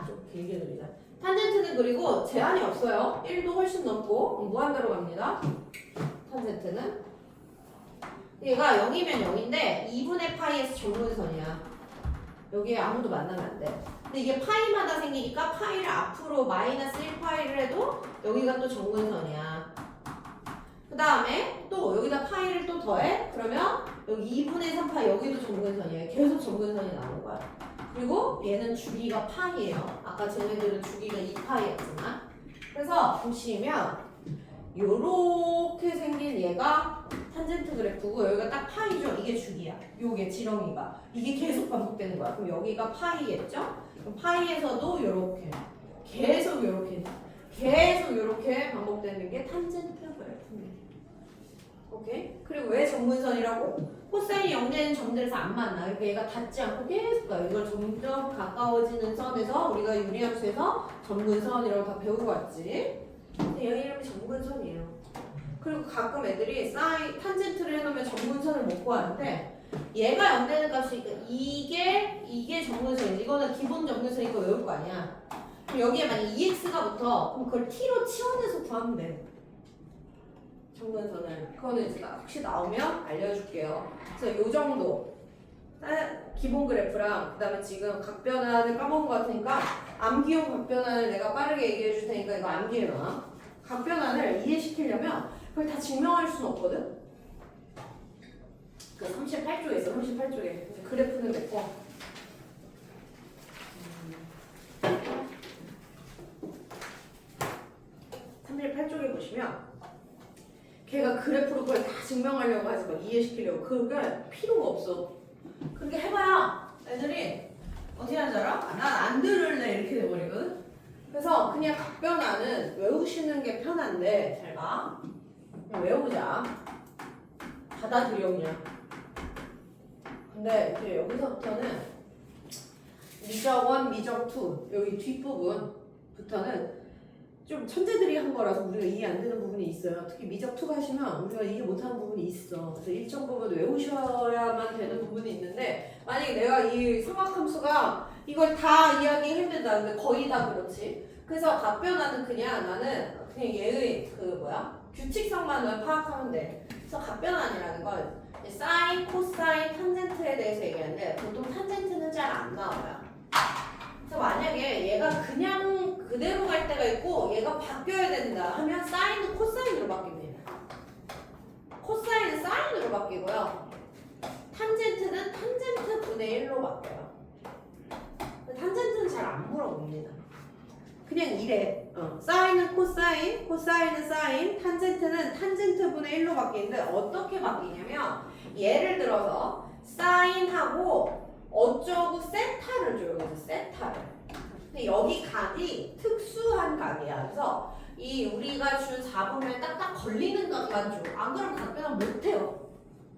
좀 길게 그리자. 탄젠트는 그리고 제한이 없어요. 1도 훨씬 넘고 무한대로 갑니다. 탄젠트는 얘가 0이면 0인데 2분의 파이에서 정근선이야. 여기에 아무도 만나면 안 돼. 근데 이게 파이마다 생기니까 파이를 앞으로 마이너스 1파이를 해도 여기가 또 정근선이야. 그 다음에 또 여기다 파이를 또 더해? 그러면 여기 2분의 3파이 여기도 정근선이에요. 계속 정근선이 나오는 거야. 그리고 얘는 주기가 파이예요. 아까 쟤네들은 주기가 2파이였지만 그래서 보시면 요렇게 생긴 얘가 탄젠트 그래프고 여기가 딱 파이죠. 이게 주기야. 요게 지렁이가. 이게 계속 반복되는 거야. 그럼 여기가 파이겠죠? 그럼 파이에서도 요렇게 계속 요렇게 반복되는 게 탄젠트 그래프입니다. 오케이? 그리고 왜 점근선이라고? 코사인이 0되는 점들에서 안 만나. 그러니까 얘가 닿지 않고 계속 가요. 이걸 점점 가까워지는 선에서 우리가 유리함수에서 점근선이라고 다 배우고 왔지. 근데 얘 이름이 점근선이에요. 그리고 가끔 애들이 탄젠트를 해놓으면 점근선을 못 구하는데 얘가 0되는 값이니까 이게 점근선이지. 이거는 기본 점근선이니까 외울 거 아니야. 그럼 여기에 만약 2x가 붙어. 그럼 그걸 t로 치환해서 구하면 돼. 점근선을. 그거는 이제 혹시 나오면 알려줄게요. 그래서 요 정도 기본 그래프랑 그 다음에 지금 각변환을 까먹은 것 같으니까 암기용 각변환을 내가 빠르게 얘기해 줄 테니까 이거 암기해놔. 각변환을 이해시키려면 그걸 다 증명할 수는 없거든. 그 38쪽에 있어. 38쪽에 그래프는 냈고 38쪽에 보시면 걔가 그래프로 그걸 다 증명하려고 하지 마. 이해시키려고. 그게 필요가 없어. 그렇게 해봐야 애들이 어떻게 하는지 알아? 난 안 들을래 이렇게 돼버리거든. 그래서 그냥 각변환은 외우시는 게 편한데 잘 봐. 그냥 외우자. 받아들여 그냥. 근데 이제 여기서부터는 미적 1, 미적 2 여기 뒷부분부터는 좀 천재들이 한 거라서 우리가 이해 안 되는 부분이 있어요. 특히 미적 2 하시면 우리가 이해 못하는 부분이 있어. 그래서 일정 부분 외우셔야만 되는 부분이 있는데 만약에 내가 이 삼각함수가 이걸 다 이해하기 힘들다. 근데 거의 다 그렇지. 그래서 각변환은 그냥 나는 그냥 얘의 규칙성만 파악하면 돼. 그래서 각변환이라는 건 사인, 코사인, 탄젠트에 대해서 얘기하는데 보통 탄젠트는 잘 안 나와요. 그래서 만약에 얘가 그냥 그대로 갈 때가 있고 얘가 바뀌어야 된다 하면 사인은 코사인으로 바뀝니다. 코사인은 사인으로 바뀌고요. 탄젠트는 탄젠트 분의 1로 바뀌어요. 탄젠트는 잘 안 물어봅니다. 그냥 이래. 사인은 코사인, 코사인은 사인, 탄젠트는 탄젠트 분의 1로 바뀌는데 어떻게 바뀌냐면 예를 들어서 사인하고 어쩌고 세타를 줘요. 그래서 세타를. 근데 여기 각이 특수한 각이야. 그래서 이 우리가 준 4분면에 딱딱 걸리는 각만 줘. 안 그러면 각변은 못 해요.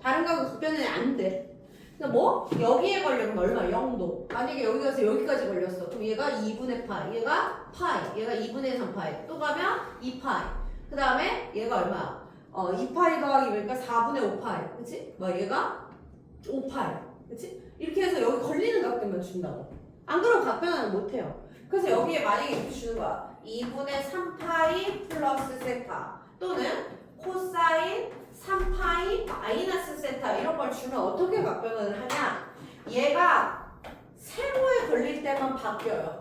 다른 각은 각변이 안 돼. 그러니까 뭐 여기에 걸리면 얼마? 0도. 만약에 여기 가서 여기까지 걸렸어. 그럼 얘가 2분의 파이, 얘가 파이, 얘가 2분의 3파이. 또 가면 2파이. 그 다음에 얘가 얼마? 2파이 더하기 그러니까 4분의 5파이. 그치? 뭐 얘가 5파이. 그치? 이렇게 해서 여기 걸리는 각들만 준다고. 안 그러면 각변은 못 해요. 그래서 여기에 만약에 이렇게 주는 거야. 2분의 3파이 플러스 세타 또는 코사인 3파이 마이너스 세타 이런 걸 주면 어떻게 각변을 하냐? 얘가 세로에 걸릴 때만 바뀌어요.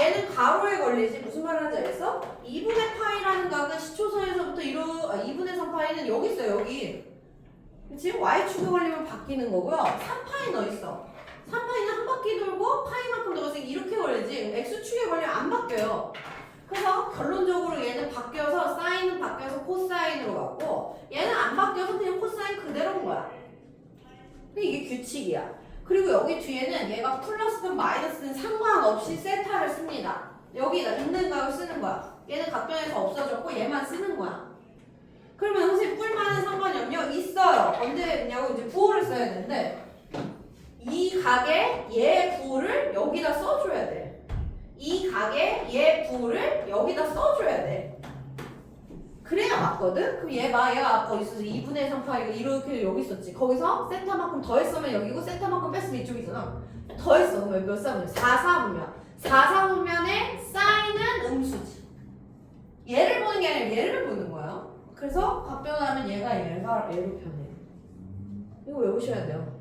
얘는 가로에 걸리지. 무슨 말 하는지 알겠어? 2분의 파이라는 각은 시초선에서부터 2분의 3파이는 여기 있어요. 여기. 그치? Y축에 걸리면 바뀌는 거고요. 3파이는 어딨어? 3파이는 한 바퀴 돌고 파이만큼 돌아서 이렇게 걸리지. X축에 걸리면 안 바뀌어요. 그래서 결론적으로 얘는 바뀌어서 사인은 바뀌어서 코사인으로 갔고 얘는 안 바뀌어서 그냥 코사인 그대로인 거야. 근데 이게 규칙이야. 그리고 여기 뒤에는 얘가 플러스든 마이너스든 상관없이 세타를 씁니다. 여기다 있는 각을 쓰는 거야. 얘는 각변에서 없어졌고 얘만 쓰는 거야. 그러면 선생님 뿔만은 상관이 없냐? 있어요. 언제 했냐고 이제 부호를 써야 되는데 이 각에 얘 부호를 여기다 써줘야 돼. 이 각에 얘 부호를 여기다 써줘야 돼. 그래야 맞거든? 그럼 얘가 거기 있어서 2분의 3파이가 이렇게 여기 있었지. 거기서 세타만큼 더했으면 여기고 세타만큼 뺐으면 이쪽이잖아. 더했어. 그러면 몇 사분면? 4사분면. 4사분면에 사인은 음수지. 얘를 보는 게 아니라 얘를 보는 거야. 그래서 각변하면 얘로 변해. 이거 외우셔야 돼요.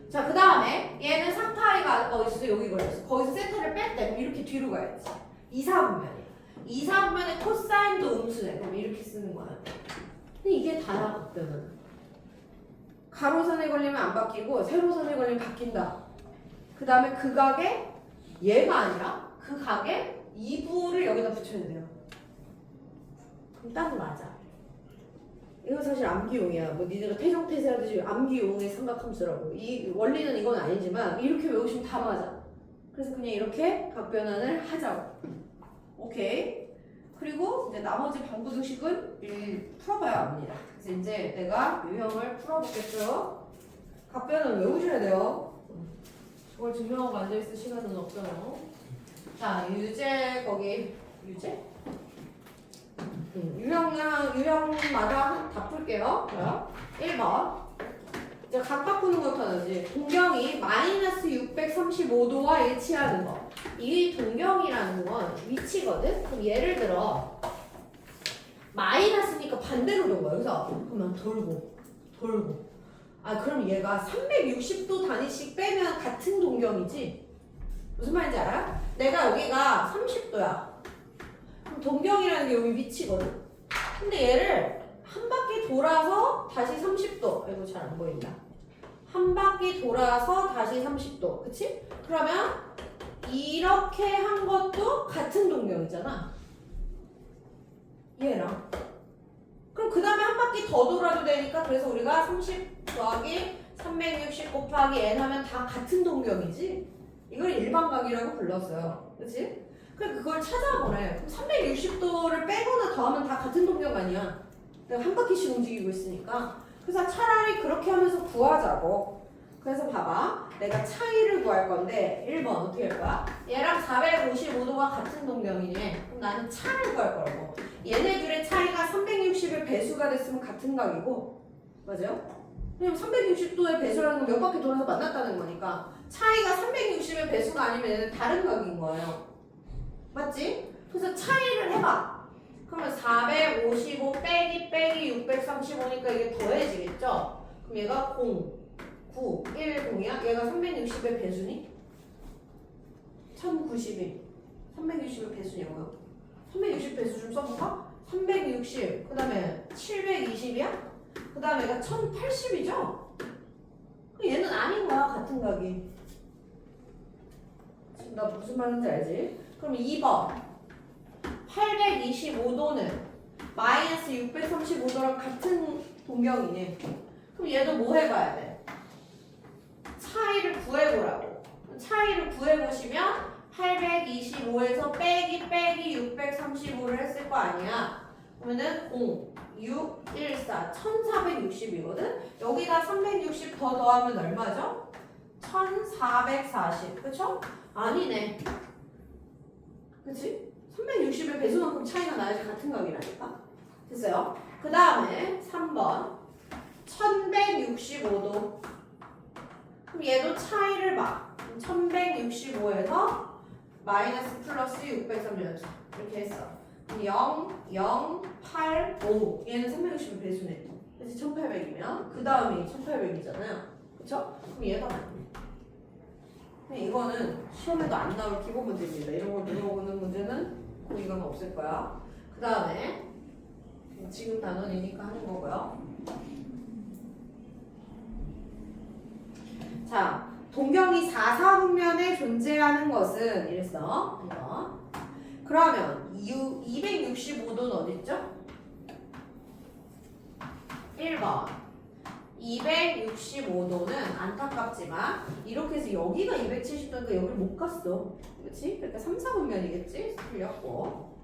자, 그 다음에 얘는 3파이가 어디 있어? 여기 걸렸어. 거기서 세타를 뺐대. 그럼 이렇게 뒤로 가야지. 2사분면이야. 2사분면에 코사인도 음수네. 그럼 이렇게 쓰는 거야. 근데 이게 다야, 각변은. 가로선에 걸리면 안 바뀌고 세로선에 걸리면 바뀐다. 그 다음에 그 각에 얘가 아니라 그 각에 2부를 여기다 붙여야 돼요. 그럼 딱 맞아. 이거 사실 암기용이야. 뭐 니네가 태정태세 하듯이 암기용의 삼각함수라고. 이 원리는 이건 아니지만 이렇게 외우시면 다 맞아. 그래서 그냥 이렇게 각변환을 하자고. 오케이. 그리고 이제 나머지 방부등식은 풀어봐야 합니다. 그래서 이제 내가 유형을 풀어보겠죠. 각변환 외우셔야 돼요. 그걸 증명하고 앉아있을 시간은 없잖아요. 자, 유제 거기 유제? 유형마다 다 풀게요. 1번. 이제 각 바꾸는 것부터 하지. 동경이 마이너스 635도와 일치하는 거. 이 동경이라는 건 위치거든? 그럼 예를 들어 마이너스니까 반대로 된 거야. 그래서 그러면 돌고 그럼 얘가 360도 단위씩 빼면 같은 동경이지? 무슨 말인지 알아? 내가 여기가 30도야. 그럼 동경이라는 게 여기 위치거든? 근데 얘를 한 바퀴 돌아서 다시 30도. 이거 잘 안 보인다. 한 바퀴 돌아서 다시 30도. 그치? 그러면 이렇게 한 것도 같은 동경이잖아. 얘랑. 그럼 그 다음에 한 바퀴 더 돌아도 되니까 그래서 우리가 30 더하기 360 곱하기 n 하면 다 같은 동경이지? 이걸 일반각이라고 불렀어요. 그치? 그래 그걸 찾아보래. 그럼 360도를 빼거나 더하면 다 같은 동경 아니야. 내가 한 바퀴씩 움직이고 있으니까. 그래서 차라리 그렇게 하면서 구하자고. 그래서 봐봐. 내가 차이를 구할 건데 1번 어떻게 할 거야? 얘랑 455도가 같은 동경이네. 그럼 나는 차를 구할 거라고. 얘네 둘의 차이가 360의 배수가 됐으면 같은 각이고. 맞아요? 왜냐면 360도의 배수라는 건 몇 바퀴 돌아서 만났다는 거니까 차이가 360의 배수가 아니면 얘는 다른 각인 거예요. 맞지? 그래서 차이를 해봐. 그러면 455 빼기 635니까 이게 더해지겠죠? 그럼 얘가 0, 9, 1, 0이야? 얘가 360의 배수니? 1091. 360의 배수냐고요? 360 배수 좀 써볼까? 360, 그 다음에 720이야? 그 다음에 얘가 1080이죠? 얘는 아닌 거야, 같은 각이. 지금 나 무슨 말인지 알지? 그럼 2번. 825도는 마이너스 635도랑 같은 동경이네. 그럼 얘도 뭐 해봐야 돼? 차이를 구해보라고. 차이를 구해보시면 825에서 빼기 635를 했을 거 아니야. 그러면은 0, 6, 1, 4, 1460이거든? 여기다 360 더 더하면 얼마죠? 1440. 그쵸? 아니네. 그치? 360의 배수만큼 차이가 나야지 같은 각이라니까. 됐어요? 그 다음에 3번 1165도. 그럼 얘도 차이를 봐. 1165에서 마이너스 플러스 634 이렇게 했어. 0, 0, 8, 5 얘는 360의 배수네. 그래서 1800이면 그 다음이 1800이잖아요. 그쵸? 그럼 얘가 맞네. 이거는 시험에도 안 나올 기본 문제입니다. 이런 걸 물어보는 문제는 이건 없을 거야. 그 다음에 지금 단원이니까 하는 거고요. 자, 동경이 4사분면에 존재하는 것은 이랬어. 이거. 그러면 265도는 어딨죠? 1번 265도는 안타깝지만 이렇게 해서 여기가 270도니까 여기를 못 갔어. 그렇지? 그러니까 3, 4분면이겠지? 틀렸고.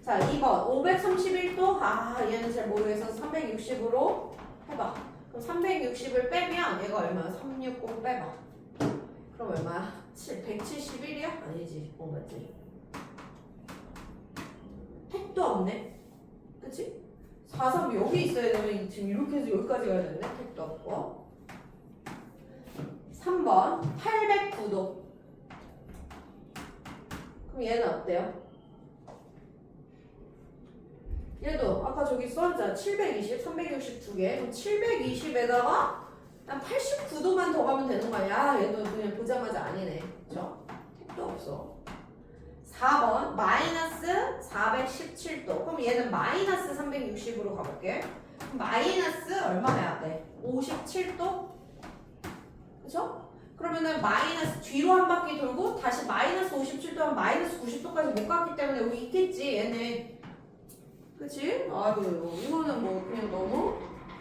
자, 2번 531도. 얘는 잘 모르겠어. 360으로 해봐. 그럼 360을 빼면 얘가 얼마야? 360 빼봐. 그럼 얼마야? 171이야? 아니지. 맞지? 택도 없네. 그치? 4, 3 여기 있어야 되면 지금 이렇게 해서 여기까지 가야 되는데 택도 없고. 3번 809도. 그럼 얘는 어때요? 얘도 아까 저기 써있잖아. 720, 360 두 개. 그럼 720에다가 한 89도만 더 가면 되는 거 아니야? 얘도 그냥 보자마자 아니네. 그쵸? 택도 없어. 4번 마이너스 417도. 그럼 얘는 마이너스 360으로 가볼게. 그럼 마이너스 얼마 해야 돼? 57도? 그쵸? 그러면은 마이너스 뒤로 한 바퀴 돌고 다시 마이너스 57도 하면 마이너스 90도까지 못 갔기 때문에 여기 있겠지 얘네. 그치? 아유 이거는 뭐 그냥 너무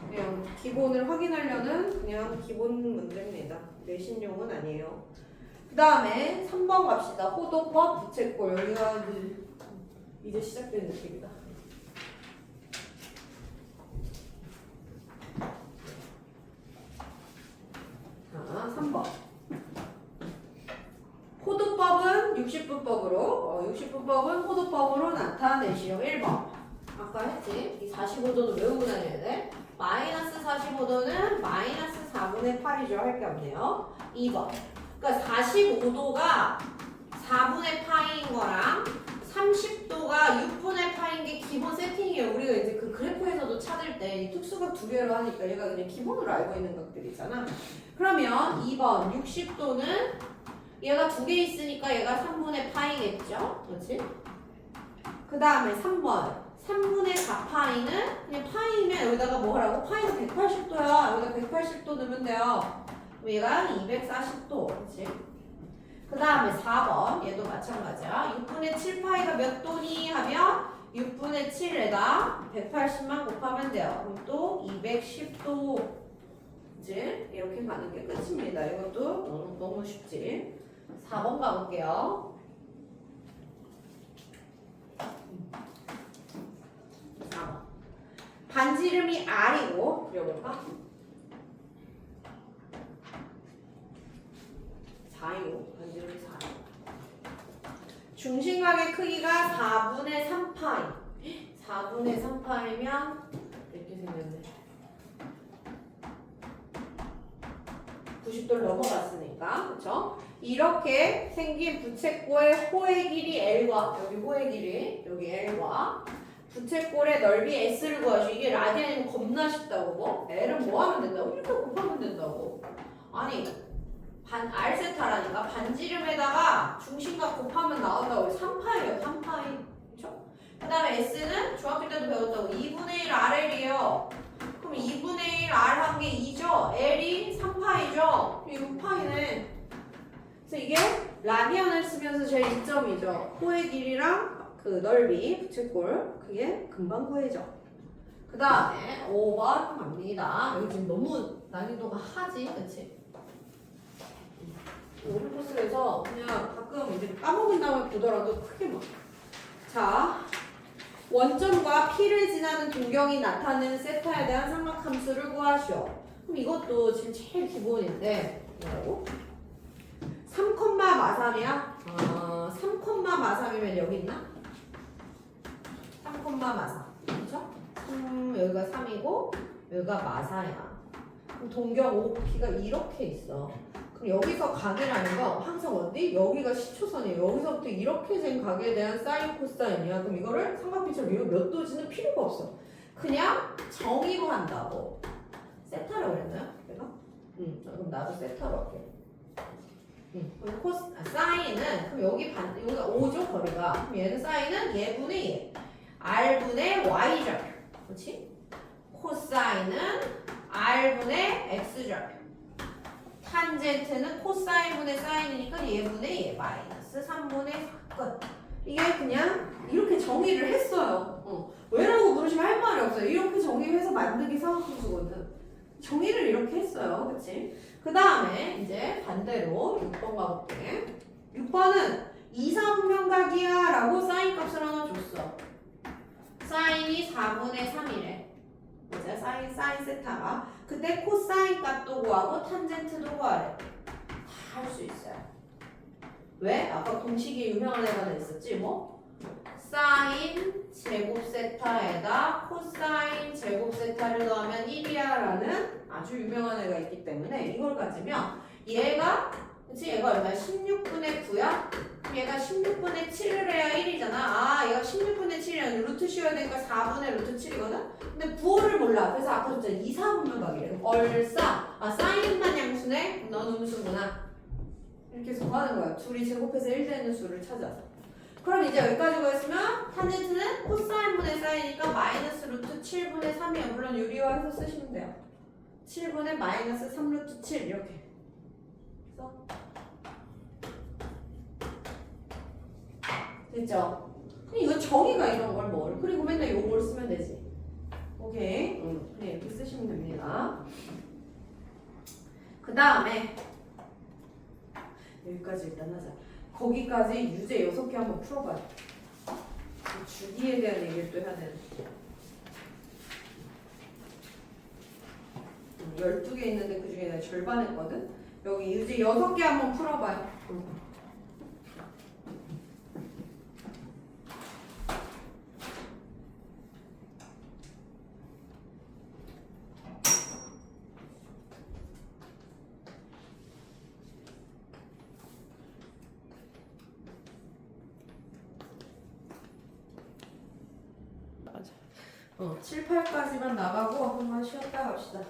그냥 기본을 확인하려는 그냥 기본 문제입니다. 내신용은 아니에요. 그 다음에 3번 갑시다. 호도법 부채꼴. 여기가 이제 시작된 느낌이다. 자, 3번. 호도법은 60분법으로, 60분법은 호도법으로 나타내시오. 1번. 아까 했지? 이 45도는 외우고 다녀야 돼. 마이너스 45도는 마이너스 4분의 8이죠. 할 게 없네요. 2번. 그러니까 45도가 4분의 파인 거랑 30도가 6분의 파인 게 기본 세팅이에요. 우리가 이제 그 그래프에서도 찾을 때 이 특수각 두 개로 하니까 얘가 그냥 기본으로 알고 있는 것들이잖아. 그러면 2번 60도는 얘가 두 개 있으니까 얘가 3분의 파이겠죠? 그렇지? 그 다음에 3번 3분의 4파이는 그냥 파이면 여기다가 뭐 하라고? 파이는 180도야. 여기다 180도 넣으면 돼요. 그럼 얘가 240도. 그렇지? 그 다음에 4번 얘도 마찬가지야. 6분의 7파이가 몇 도니 하면 6분의 7에다 180만 곱하면 돼요. 그럼 또 210도. 이제 이렇게 가는 게 끝입니다. 이것도 너무 쉽지. 4번 가볼게요. 4번. 반지름이 R이고 그려볼까? 4이고 반지름이 4. 중심각의 크기가 4분의 3파이. 4분의 3파이면 이렇게 생겼네. 90도를 넘어갔으니까, 그쵸? 이렇게 생긴 부채꼴의 호의 길이 L과, 여기 호의 길이, 여기 L과, 부채꼴의 넓이 S를 구하시오. 이게 라디안이면 겁나 쉽다고, 뭐? L은 뭐 하면 된다고? 이렇게 곱하면 된다고. 아니, R세타라니까 반지름에다가 중심각 곱하면 나온다고. 3파이에요, 3파이. 그쵸? 그 다음에 S는 중학교 때도 배웠다고. 2분의 1 RL이에요. 그럼 2분의 1 R 한 게 2죠? L이 3파이죠? 6파이네. 그래서 이게 라디안을 쓰면서 제일 이점이죠. 호의 길이랑 그 넓이, 부채꼴. 그게 금방 구해져. 그 다음에 5번 갑니다. 여기 지금 너무 난이도가 하지, 그치? 오른코스에서 그냥 가끔 이제 까먹은 다음에 보더라도 크게 막. 자. 원점과 P를 지나는 동경이 나타내는 세타에 대한 삼각함수를 구하시오. 그럼 이것도 지금 제일 기본인데 뭐라고? 3, 마삼이야? 3, 마삼이면 여기 있나? 3, 마삼 그렇죠? 여기가 3이고 여기가 마사야. 그럼 동경 OP가 이렇게 있어. 그럼 여기서 각이라는 거 항상 어디? 여기가 시초선이에요. 여기서부터 이렇게 된 각에 대한 사인 코사인이야. 그럼 이거를 삼각비처럼 이거 몇 도지는 필요가 없어. 그냥 정의로 한다고. 세타라고 그랬나요? 내가? 그럼 나도 세타로 할게. 그럼 사인은 그럼 여기가 5죠 거리가. 그럼 얘는 사인은 얘분의 얘. R분의 Y죠. 그렇지? 코사인은 R분의 X죠. 탄젠트는 코사인분의 사인이니까 얘분의 얘 마이너스 3분의 4 끝. 이게 그냥 이렇게 정의를 했어요. 왜라고 물으시면 할 말이 없어요. 이렇게 정의해서 만든 게 삼각함수거든. 정의를 이렇게 했어요. 그치? 그 다음에 이제 반대로 6번 가볼게. 6번은 이사분면각이야 라고 사인 값을 하나 줬어. 사인이 4분의 3이래. 맞아, 사인 세타가. 그때 코사인 값도 구하고 탄젠트도 구하래. 다 할 수 있어요. 왜? 아까 공식이 유명한 애가 있었지 뭐? 사인 제곱 세타에다 코사인 제곱 세타를 넣으면 1이야 라는 아주 유명한 애가 있기 때문에 이걸 가지면 얘가 그치? 얘가 얼마야? 16분의 9야? 그럼 얘가 16분의 7을 해야 1이잖아. 아, 얘가 16분의 7이야. 루트 씌워야 되니까 4분의 루트 7이거든? 근데 부호를 몰라. 그래서 아까 줬잖아. 2, 4분면각이래. 얼싸. 아, 사인만 양수네? 넌 음수구나. 이렇게 해서 뭐 하는 거야? 둘이 제곱해서 1 되는 수를 찾아서. 그럼 이제 여기까지 구했으면 탄젠트는 코사인분의 사인이니까 마이너스 루트 7분의 3이에요. 물론 유리화해서 쓰시면 돼요. 7분의 마이너스 3 루트 7 이렇게. 됐어? 됐죠? 그럼 이거 정의가 이런 걸 뭘? 그리고 맨날 요걸 쓰면 되지. 오케이? 그냥 이렇게 쓰시면 됩니다. 그 다음에 여기까지 일단 하자. 거기까지 유제 6개 한번 풀어봐요. 주기에 대한 얘기를 또 해야 되는데 12개 있는데 그 중에 내가 절반 했거든? 여기 유제 6개 한번 풀어봐요. 맞아. 7, 8까지만 나가고 한번 쉬었다 갑시다.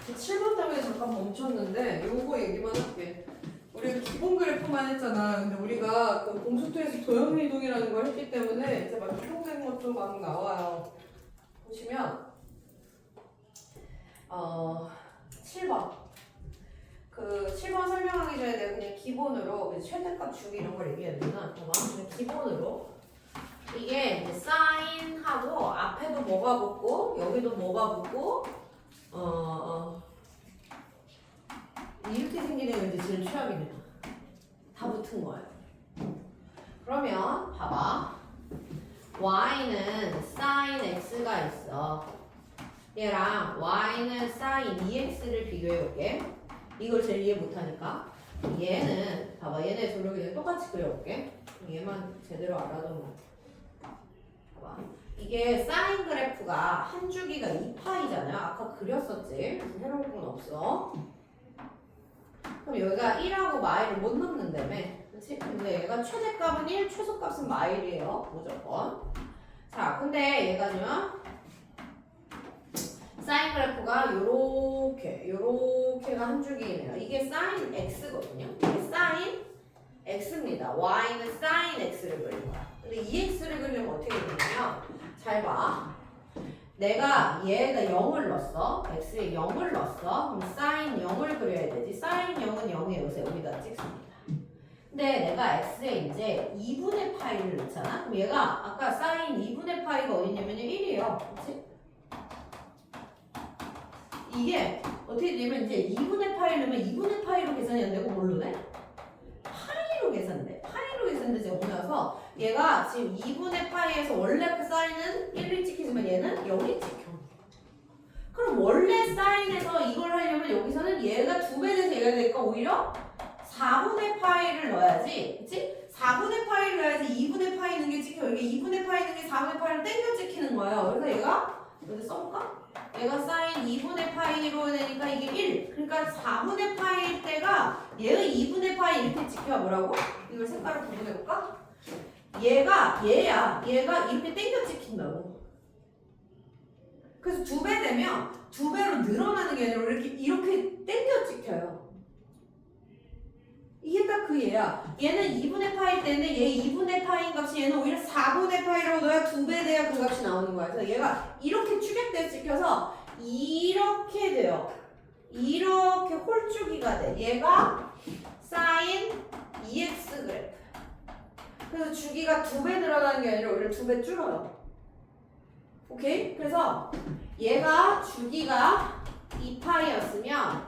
7번 장에 잠깐 멈췄는데 요거 얘기만 할게. 우리가 기본 그래프만 했잖아. 근데 우리가 그 공수토에서 도형이동이라는 걸 했기 때문에 이제 막 이동된 것도 막 나와요. 보시면 7번 그 7번 설명하기 전에 내가 그냥 기본으로 최대값 주기 이런 걸 얘기해야 되나? 봐봐. 그냥 기본으로 이게 이제 사인하고 앞에도 뭐가 붙고 여기도 뭐가 붙고 이렇게 생긴 애가 이제 제일 최악입니다. 다 붙은 거예요. 그러면 봐봐. y는 sin x가 있어. 얘랑 y는 sin 2x를 비교해볼게. 이걸 제일 이해 못하니까. 얘는 봐봐. 얘네 둘을 그냥 똑같이 그려볼게. 얘만 제대로 알아두면 봐봐. 이게 사인 그래프가 한 주기가 2파이잖아요. 아까 그렸었지. 그래서 해놓을 건 없어. 그럼 여기가 1하고 마일을 못 넘는다며. 그치? 근데 얘가 최대값은 1, 최소값은 마일이에요. 무조건. 자, 근데 얘가 지금 사인 그래프가 요렇게가 한 줄기네요. 이게 사인 x거든요. 이게 사인 x입니다. y는 사인 x를 그린 거야. 근데 2x를 그리려면 어떻게 그리냐면 잘 봐. 내가 얘가 0을 넣었어. x에 0을 넣었어. 그럼 사인 0을 그려야 되지. 사인 0은 0에 여기서 여기다 찍습니다. 근데 내가 x에 이제 2분의 파이를 넣잖아. 그럼 얘가 아까 사인 2분의 파이가 어디냐면 1이에요. 그치? 이게 어떻게 되면 이제 2분의 파이를 넣으면 2분의 파이로 계산이 안 되고 뭘로 내? 파이로 계산돼. 파이로 계산되지 오고 나서 얘가 지금 2분의 파이에서 원래 그 사인은 1이 찍히지만 얘는 0이 찍혀. 그럼 원래 사인에서 이걸 하려면 여기서는 얘가 2배 돼서 얘가 되니까 오히려 4분의 파이를 넣어야지. 그치? 4분의 파이를 넣어야지 2분의 파이 있는 게 찍혀. 이게 2분의 파이 있는 게 4분의 파이로 땡겨 찍히는 거예요. 그래서 얘가 여기 써볼까? 얘가 사인 2분의 파이로 되니까 이게 1. 그러니까 4분의 파이일 때가 얘가 2분의 파이 이렇게 찍혀. 뭐라고? 이걸 색깔을 구분해볼까? 얘가 얘야. 얘가 이렇게 땡겨 찍힌다고. 그래서 2배 되면 2배로 늘어나는 게 아니라 이렇게 땡겨 찍혀요. 이게 딱 그 얘야. 얘는 2분의 파이 때문에 얘 2분의 파이인 값이 얘는 오히려 4분의 파이라고 넣어야 2배 돼야 그 값이 나오는 거야. 그래서 얘가 이렇게 축약돼 찍혀서 이렇게 돼요. 이렇게 홀쭉이가 돼. 얘가 사인 2x 그래프. 그래서 주기가 2배 늘어나는 게 아니라 오히려 2배 줄어요. 오케이? 그래서 얘가 주기가 2파이였으면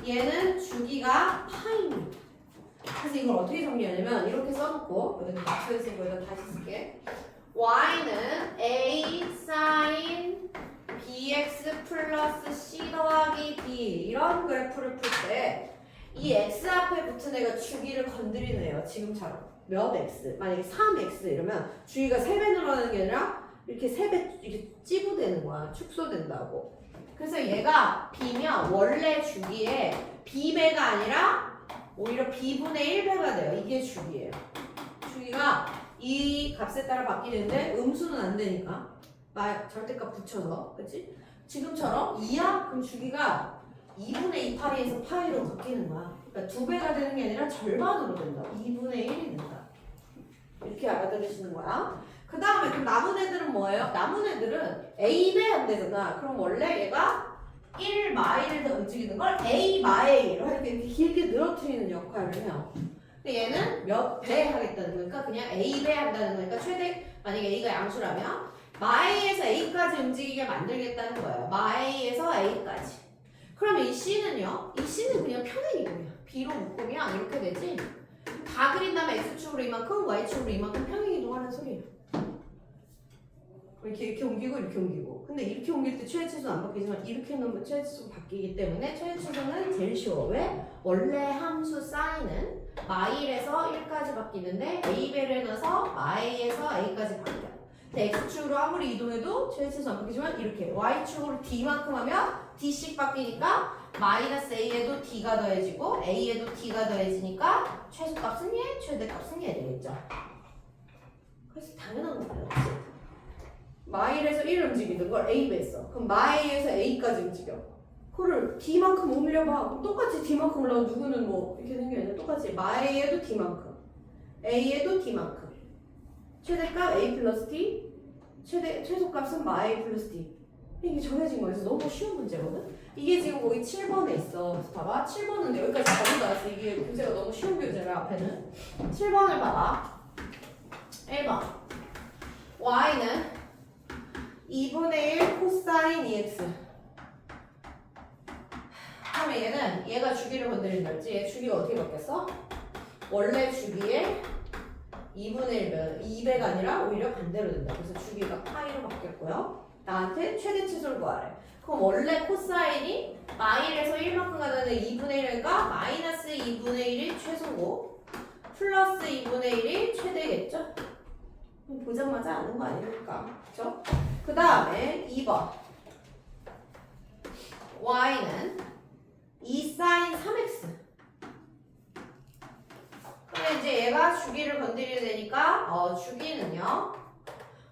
얘는 주기가 파이입니다. 그래서 이걸 어떻게 정리하냐면 이렇게 써놓고 여기는 박스에서 여기다 다시 쓸게. y는 a sin bx 플러스 c 더하기 b 이런 그래프를 풀 때 이 x 앞에 붙은 애가 주기를 건드리는 애예요. 지금처럼 몇 x 만약에 3x 이러면 주기가 3배 늘어나는 게 아니라 이렇게 3배 이렇게 찌부되는 거야. 축소된다고. 그래서 얘가 b면 원래 주기에 b배가 아니라 오히려 b분의 1배가 돼요. 이게 주기예요. 주기가 이 값에 따라 바뀌는데 음수는 안 되니까 절대값 붙여서 그치? 지금처럼 2야? 그럼 주기가 2분의 2파이에서 파이로 바뀌는 거야. 그러니까 2배가 되는 게 아니라 절반으로 된다. 2분의 1이 된다. 이렇게 알아들으시는 거야. 그 다음에 그럼 남은 애들은 뭐예요? 남은 애들은 A배 안 되잖아. 그럼 원래 얘가 1마일을 더 움직이는 걸 A마일로 이렇게 길게 늘어뜨리는 역할을 해요. 근데 얘는 몇 배 하겠다는 거니까 그냥 A배 한다는 거니까 최대 만약에 A가 양수라면 마에서 A까지 움직이게 만들겠다는 거예요. 마에서 A까지. 그러면 이 C는요? 이 C는 그냥 평행이동이야. B로 묶으면 이렇게 되지. 다 그린 다음에 X축으로 이만큼, Y축으로 이만큼 평행이동하는 소리예요. 이렇게 옮기고 이렇게 옮기고. 근데 이렇게 옮길 때 최대치수는 안 바뀌지만 이렇게 놓으면 최대치수가 바뀌기 때문에 최대치수는 제일 쉬워. 왜? 원래 함수 사인은 마일에서 1까지 바뀌는데 A배를 해놔서 마에서 A까지 바뀌어요. 근데 X축으로 아무리 이동해도 최대치수 안 바뀌지만 이렇게 Y축으로 D만큼 하면 D씩 바뀌니까 마이너스 A에도 D가 더해지고 A에도 D가 더해지니까 최소값은 얘, 최대값은 얘 되겠죠. 그래서 당연한 거예요. 마일에서 1 움직이는 걸 A로 했어. 그럼 마에서 A까지 움직여. 그거를 D만큼 올려봐. 그럼 똑같이 D만큼 올라가. 누구는 뭐 이렇게 되는 게 아니라 똑같이 마에도 D만큼, A에도 D만큼. 최대값 A 플러스 D, 최소값은 마에 플러스 D. 이게 정해진 거에서 너무 쉬운 문제거든? 이게 지금 거기 7번에 있어. 그래서 봐봐. 7번은 여기까지 다 나왔어. 이게 교재가 너무 쉬운 교재라 앞에는. 7번을 봐봐. 1번. Y는 2분의 1 코사인 EX. 그러면 얘가 주기를 건드린다 했지? 얘 주기가 어떻게 바뀌었어? 원래 주기에 2분의 1면 2배가 아니라 오히려 반대로 된다. 그래서 주기가 파이로 바뀌었고요. 나한테 최대치수를 구하래. 그럼 원래 코사인이 마일에서 1만큼 가는데 2분의 1이니까 마이너스 2분의 1이 최소고 플러스 2분의 1이 최대겠죠? 보자마자 아는 거 아닙니까? 그쵸? 그 다음에 2번 y는 2 sin 3x. 그럼 이제 얘가 주기를 건드리게 되니까 주기는요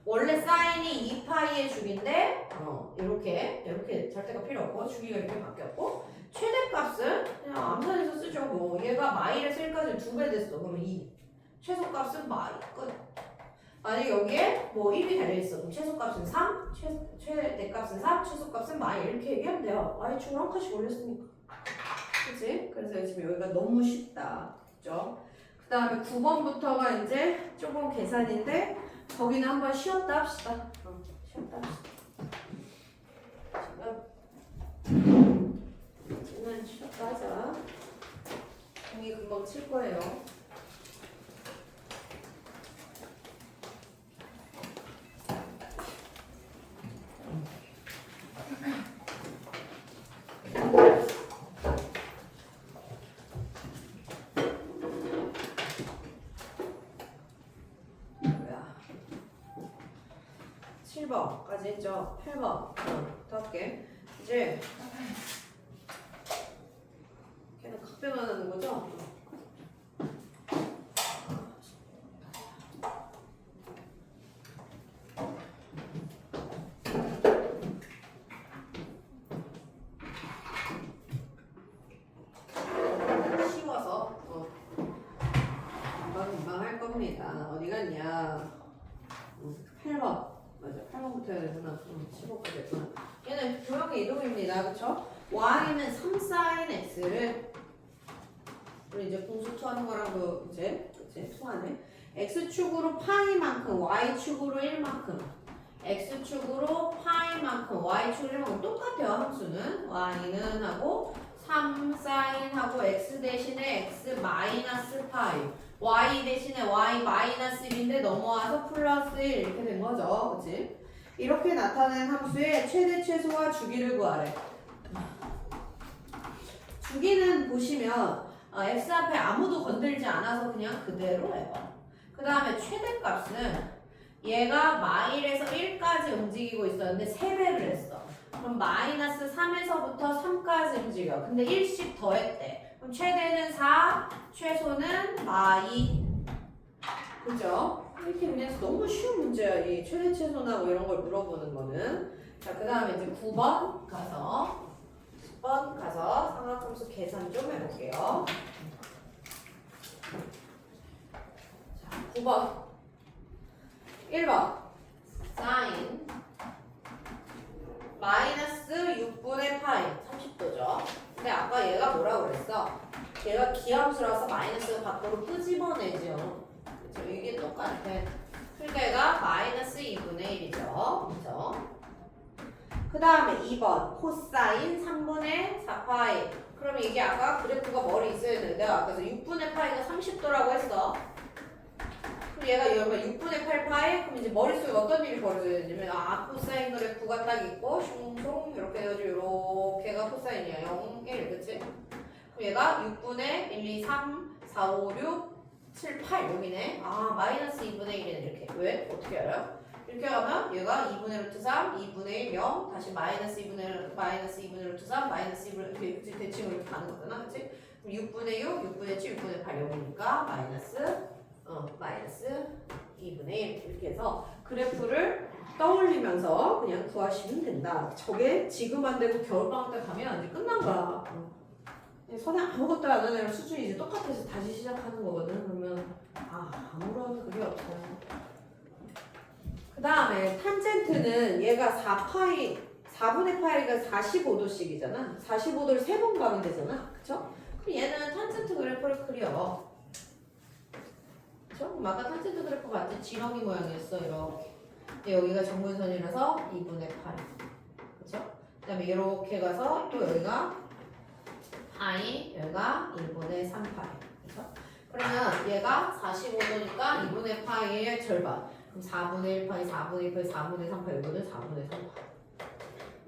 원래 사인이 2파이의 주기인데 이렇게 절대가 필요 없고 주기가 이렇게 바뀌었고 최대값은 그냥 암산해서 쓰죠. 뭐 얘가 마일에서 1까지 2배 됐어. 그러면 2 최소값은 마일 끝. 만약에 여기에 뭐 1이 달려있어. 그럼 최소값은 3, 최대값은 3, 최소값은 마일 이렇게 얘기하면 돼요. y축을 한 칸씩 올렸으니까. 그치? 그래서 지금 여기가 너무 쉽다. 그죠? 그 다음에 9번부터가 이제 조금 계산인데 거기는 한번 쉬었다 합시다. 쉬었다 합시다. 지금 쉬었다 하자. 종이 금방 칠 거예요. 뭐야? 7번까지 했죠? 8번 더 할게. 이제 걔는 각변만 하는 거죠? 쉬워서 금방 할 겁니다. 어디 갔냐? 8번 맞아. 8번부터 해야 되구나. 15까지 했구나. 얘는 조형의 이동입니다. 그쵸? y는 3sin x를 우리 이제 공수 투하는 거랑도 이제 그치? 투하네. x축으로 파이만큼 y축으로 1만큼 x축으로 파이만큼 y축으로 1만큼 똑같아요. 함수는 y는 하고 3sin 하고 x 대신에 x 마이너스 파이 y 대신에 y 마이너스 1인데 넘어와서 플러스 1 이렇게 된 거죠. 그치? 이렇게 나타낸 함수의 최대 최소와 주기를 구하래. 주기는 보시면 x 앞에 아무도 건들지 않아서 그냥 그대로예요. 그 다음에 최대값은 얘가 마일에서 1까지 움직이고 있었는데 3배를 했어. 그럼 마이너스 3에서부터 3까지 움직여. 근데 1씩 더했대. 그럼 최대는 4, 최소는 마이. 그죠? 이렇게 그냥 너무 쉬운 문제야. 이 최대 최소나 뭐 이런 걸 물어보는 거는. 자, 그 다음에 이제 9번 가서 10번 가서 삼각함수 계산 좀 해볼게요. 자, 9번 1번 sin 마이너스 6분의 파이 30도죠. 근데 아까 얘가 뭐라고 그랬어? 얘가 기함수라서 마이너스가 밖으로 끄집어내죠. 그쵸? 이게 똑같아. 그러니까 얘가 마이너스 2분의 1이죠. 그죠? 그 다음에 2번 코사인 3분의 4파이. 그러면 이게 아까 그래프가 머리 있어야 되는데 아까 6분의 파이가 30도라고 했어. 그럼 얘가 6분의 8파이. 그럼 이제 머릿속에 어떤 일이 벌어져야 되냐면 코사인 그래프가 딱 있고 슝슝 이렇게 해가지고 이렇게가 코사인이야. 0, 1 그치? 그럼 얘가 6분의 1, 2, 3, 4, 5, 6, 7, 8 여기네. 마이너스 2분의 1이네 이렇게. 왜? 어떻게 알아요? 이렇게 가면 얘가 2분의 루트 3, 2분의 1, 0, 다시 마이너스 2분의 루트 3, 마이너스 2분의 이렇게 대칭으로 이렇게 가는 거잖아, 그렇지? 그럼 6분의 6, 6분의 7, 6분의 8 0이니까 마이너스 2분의 1 이렇게 해서 그래프를 떠올리면서 그냥 구하시면 된다. 저게 지금 안 되고 겨울방학 때 가면 이제 끝난 거야. 손에 아무것도 안 하는 애랑 수준이 이제 똑같아서 다시 시작하는 거거든. 그러면 아무런 그게 없어요. 그 다음에 탄젠트는 얘가 4분의 파이가 45도씩이잖아. 45도를 3번 가면 되잖아. 그쵸? 그럼 얘는 탄젠트 그래프를 그려. 그쵸? 그럼 아까 탄젠트 그래프 같은 지렁이 모양이었어. 이렇게. 근데 여기가 정근선이라서 2분의 파이. 그쵸? 그 다음에 이렇게 가서 또 여기가 파이, 여기가 1분의 3파이. 그쵸? 그러면 얘가 45도니까 2분의 파이의 절반. 그럼 4분의 1파이, 4분의 1파이, 4분의 3파이, 이거는 4분의 3파이.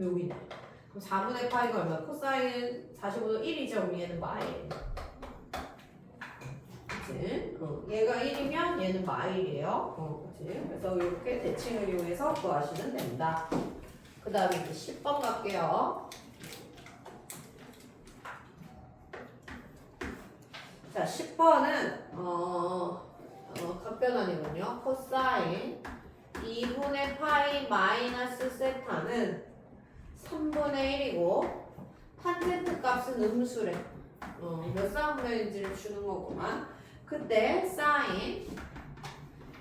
여기네. 그럼 4분의 파이가 얼마야? 코사인 45도 1이죠. 그럼 얘는 마일. 그치? 얘가 1이면 얘는 마일이에요. 그치? 그래서 이렇게 대칭을 이용해서 구하시면 됩니다. 그 다음에 이제 10번 갈게요. 자, 10번은, 각변환이군요. 코사인 2분의 파이 마이너스 세타는 3분의 1이고 탄젠트 값은 음수래. 몇 쌍분의인지를 주는 거구만. 그때 사인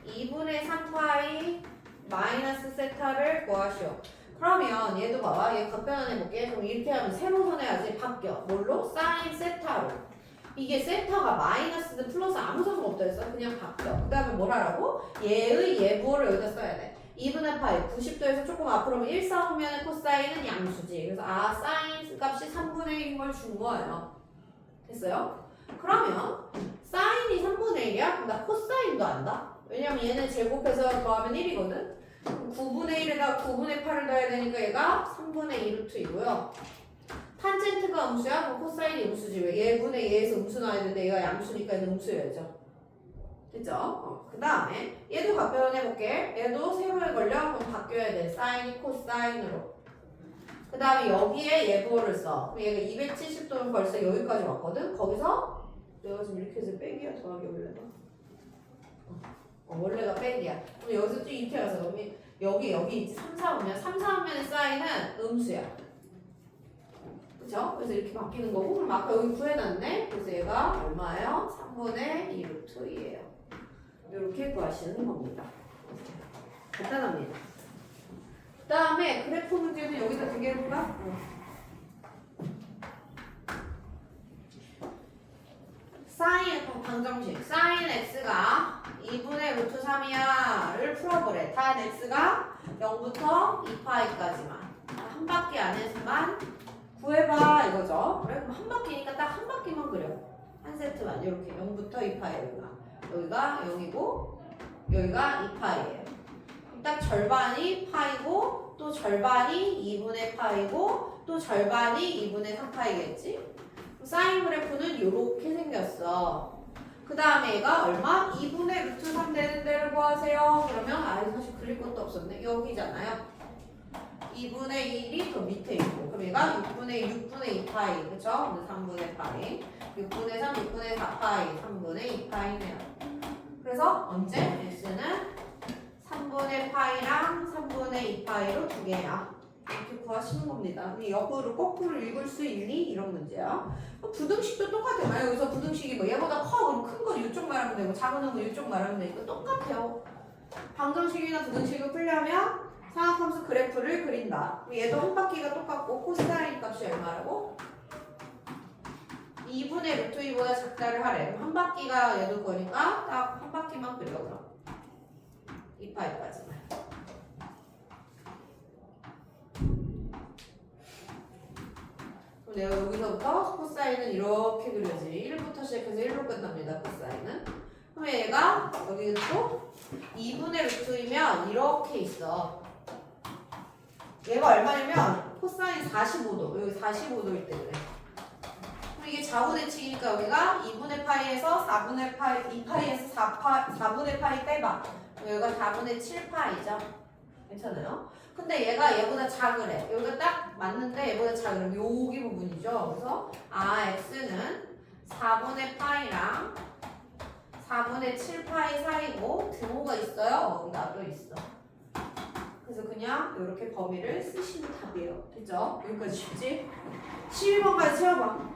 2분의 3파이 마이너스 세타를 구하시오. 그러면 얘도 봐봐. 얘 각변환해볼게. 그럼 이렇게 하면 세모선해야지 바뀌어. 뭘로? 사인 세타로. 이게 세타가 마이너스든 플러스 아무 상관없다 했어. 그냥 바뀌어. 그 다음에 뭘 하라고? 얘의 예부호를 여기다 써야 돼. 2분의 파이 90도에서 조금 앞으로 오면 1 쌓으면 코사인은 양수지. 그래서 사인 값이 3분의 1인 걸 준 거예요. 됐어요? 그러면 사인이 3분의 1이야? 그럼 나 코사인도 안다. 왜냐면 얘는 제곱해서 더하면 1이거든. 9분의 1에다 9분의 8을 더해야 되니까 얘가 3분의 2루트이고요. 탄젠트가 음수야? 그럼 코사인이 음수지. 왜? 얘분의 얘에서 음수 나와야 되는데 얘가 양수니까 얘는 음수여야죠. 됐죠? 그 다음에 얘도 각변해볼게. 얘도 세로에 걸려? 그럼 바뀌어야 돼. 사인이 코사인으로. 그 다음에 여기에 예부호를 써. 그럼 얘가 270도는 벌써 여기까지 왔거든? 거기서 내가 지금 이렇게 해서 빼기야? 더하기 원래가? 원래가 빼기야. 그럼 여기서 또 이렇게 가서 여기 있지. 3, 4분면 3, 4분면의 사인은 음수야. 그쵸? 그래서 이렇게 바뀌는 거고, 그럼 아까 여기 구해놨네? 그래서 얘가 얼마예요? 3분의 2루트이에요. 이렇게 구하시는 겁니다. 간단합니다. 그 다음에 그래프 문제는 여기다 대개해볼까? 사인, 방정식. 사인 x가 2분의 루트 3이야를 풀어보래. tan x가 0부터 2파이까지만. 한 바퀴 안에서만 구해봐 이거죠. 그래? 그럼 한 바퀴니까 딱 한 바퀴만 그려. 한 세트만 이렇게 0부터 2파이 여기가 0이고 여기가 2파이예요. 딱 절반이 파이고 또 절반이 2분의 파이고 또 절반이 2분의 3파이겠지? 사인 그래프는 이렇게 생겼어. 그 다음에 얘가 얼마? 2분의 루트 3 되는 데를 구하세요. 그러면 사실 그릴 것도 없었네. 여기잖아요. 2분의 1이 더 밑에 있고 그럼 얘가 6분의 2파이 그쵸? 3분의 파이 6분의 3, 6분의 4파이 3분의 2파이네요. 그래서 언제? x는 3분의 파이랑 3분의 2파이로 두 개야. 이렇게 구하시는 겁니다. 역으로 거꾸로 읽을 수 있니? 이런 문제야. 부등식도 똑같아요. 만약 여기서 부등식이 얘보다 커 그럼 큰 거 이쪽 말하면 되고 작은 거 이쪽 말하면 되니까 똑같아요. 방정식이나 부등식을 풀려면 상악함수 그래프를 그린다. 그럼 얘도 한 바퀴가 똑같고 코사인 값이 얼마라고? 2분의 루트 2보다 작다를 하래. 그럼 한 바퀴가 얘도 거니까 딱 한 바퀴만 그려 그럼. 2파이까지만. 그럼 내가 여기서부터 코사인은 이렇게 그려지. 1부터 시작해서 1로 끝납니다. 코사인은. 그럼 얘가 여기는 또 2분의 루트이면 이렇게 있어. 얘가 얼마냐면 코사인 45도. 여기 45도일 때 그래. 그럼 이게 좌우대칭이니까 여기가 2분의 파이에서 4분의 파이, 2파이에서 4분의 파이 빼봐. 여기가 4분의 7파이죠. 괜찮아요? 근데 얘가 얘보다 작으래. 여기가 딱 맞는데 얘보다 작으래. 여기 부분이죠. 그래서 x는 4분의 파이랑 4분의 7파이 사이고 등호가 있어요. 나도 있어. 그래서 그냥 이렇게 범위를 쓰시면 답이에요. 됐죠? 여기까지 쉽지? 12번까지 채워봐.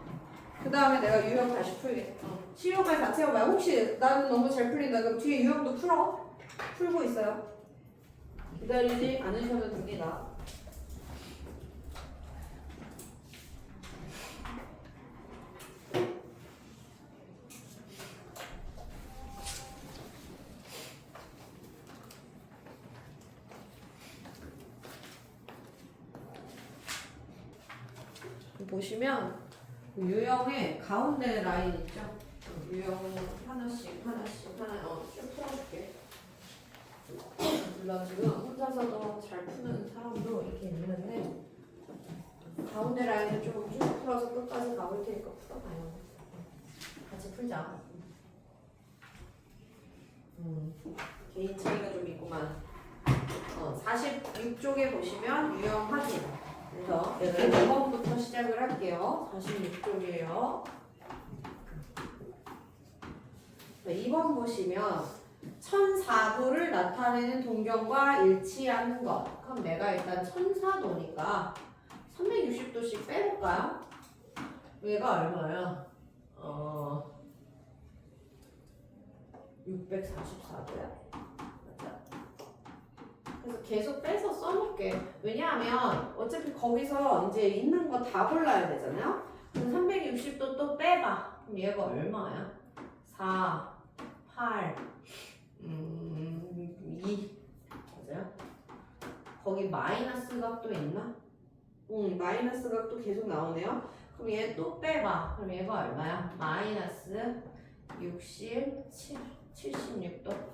그 다음에 내가 유형 다시 풀게. 12번까지 다 채워봐. 혹시 나는 너무 잘 풀린다. 그럼 뒤에 유형도 풀어. 풀고 있어요. 기다리지 않으셔도 됩니다. 보시면 유형의 가운데 라인 있죠? 유형 하나씩 하나 쭉 풀어줄게. 물론 지금 혼자서도 잘 푸는 사람도 이렇게 있는데 가운데 라인을 좀 쭉 풀어서 끝까지 가볼 테니까 풀어봐요. 같이 풀자. 개인 차이가 좀 있구만. 46쪽에 보시면 유형 확인. 그래서 얘는 5번부터 시작을 할게요. 46쪽이에요. 2번 보시면 1004도를 나타내는 동경과 일치하는 것. 그럼 내가 일단 1004도니까 360도씩 빼볼까요? 얘가 얼마야? 644도야. 그래서 계속 빼서 써놓을게. 왜냐하면 어차피 거기서 이제 있는 거 다 골라야 되잖아요. 그럼 360도 또 빼봐. 그럼 얘가 얼마야? 4, 8, 2. 맞아요? 거기 마이너스 각도 있나? 마이너스 각도 계속 나오네요. 그럼 얘 또 빼봐. 그럼 얘가 얼마야? 마이너스 60, 76도.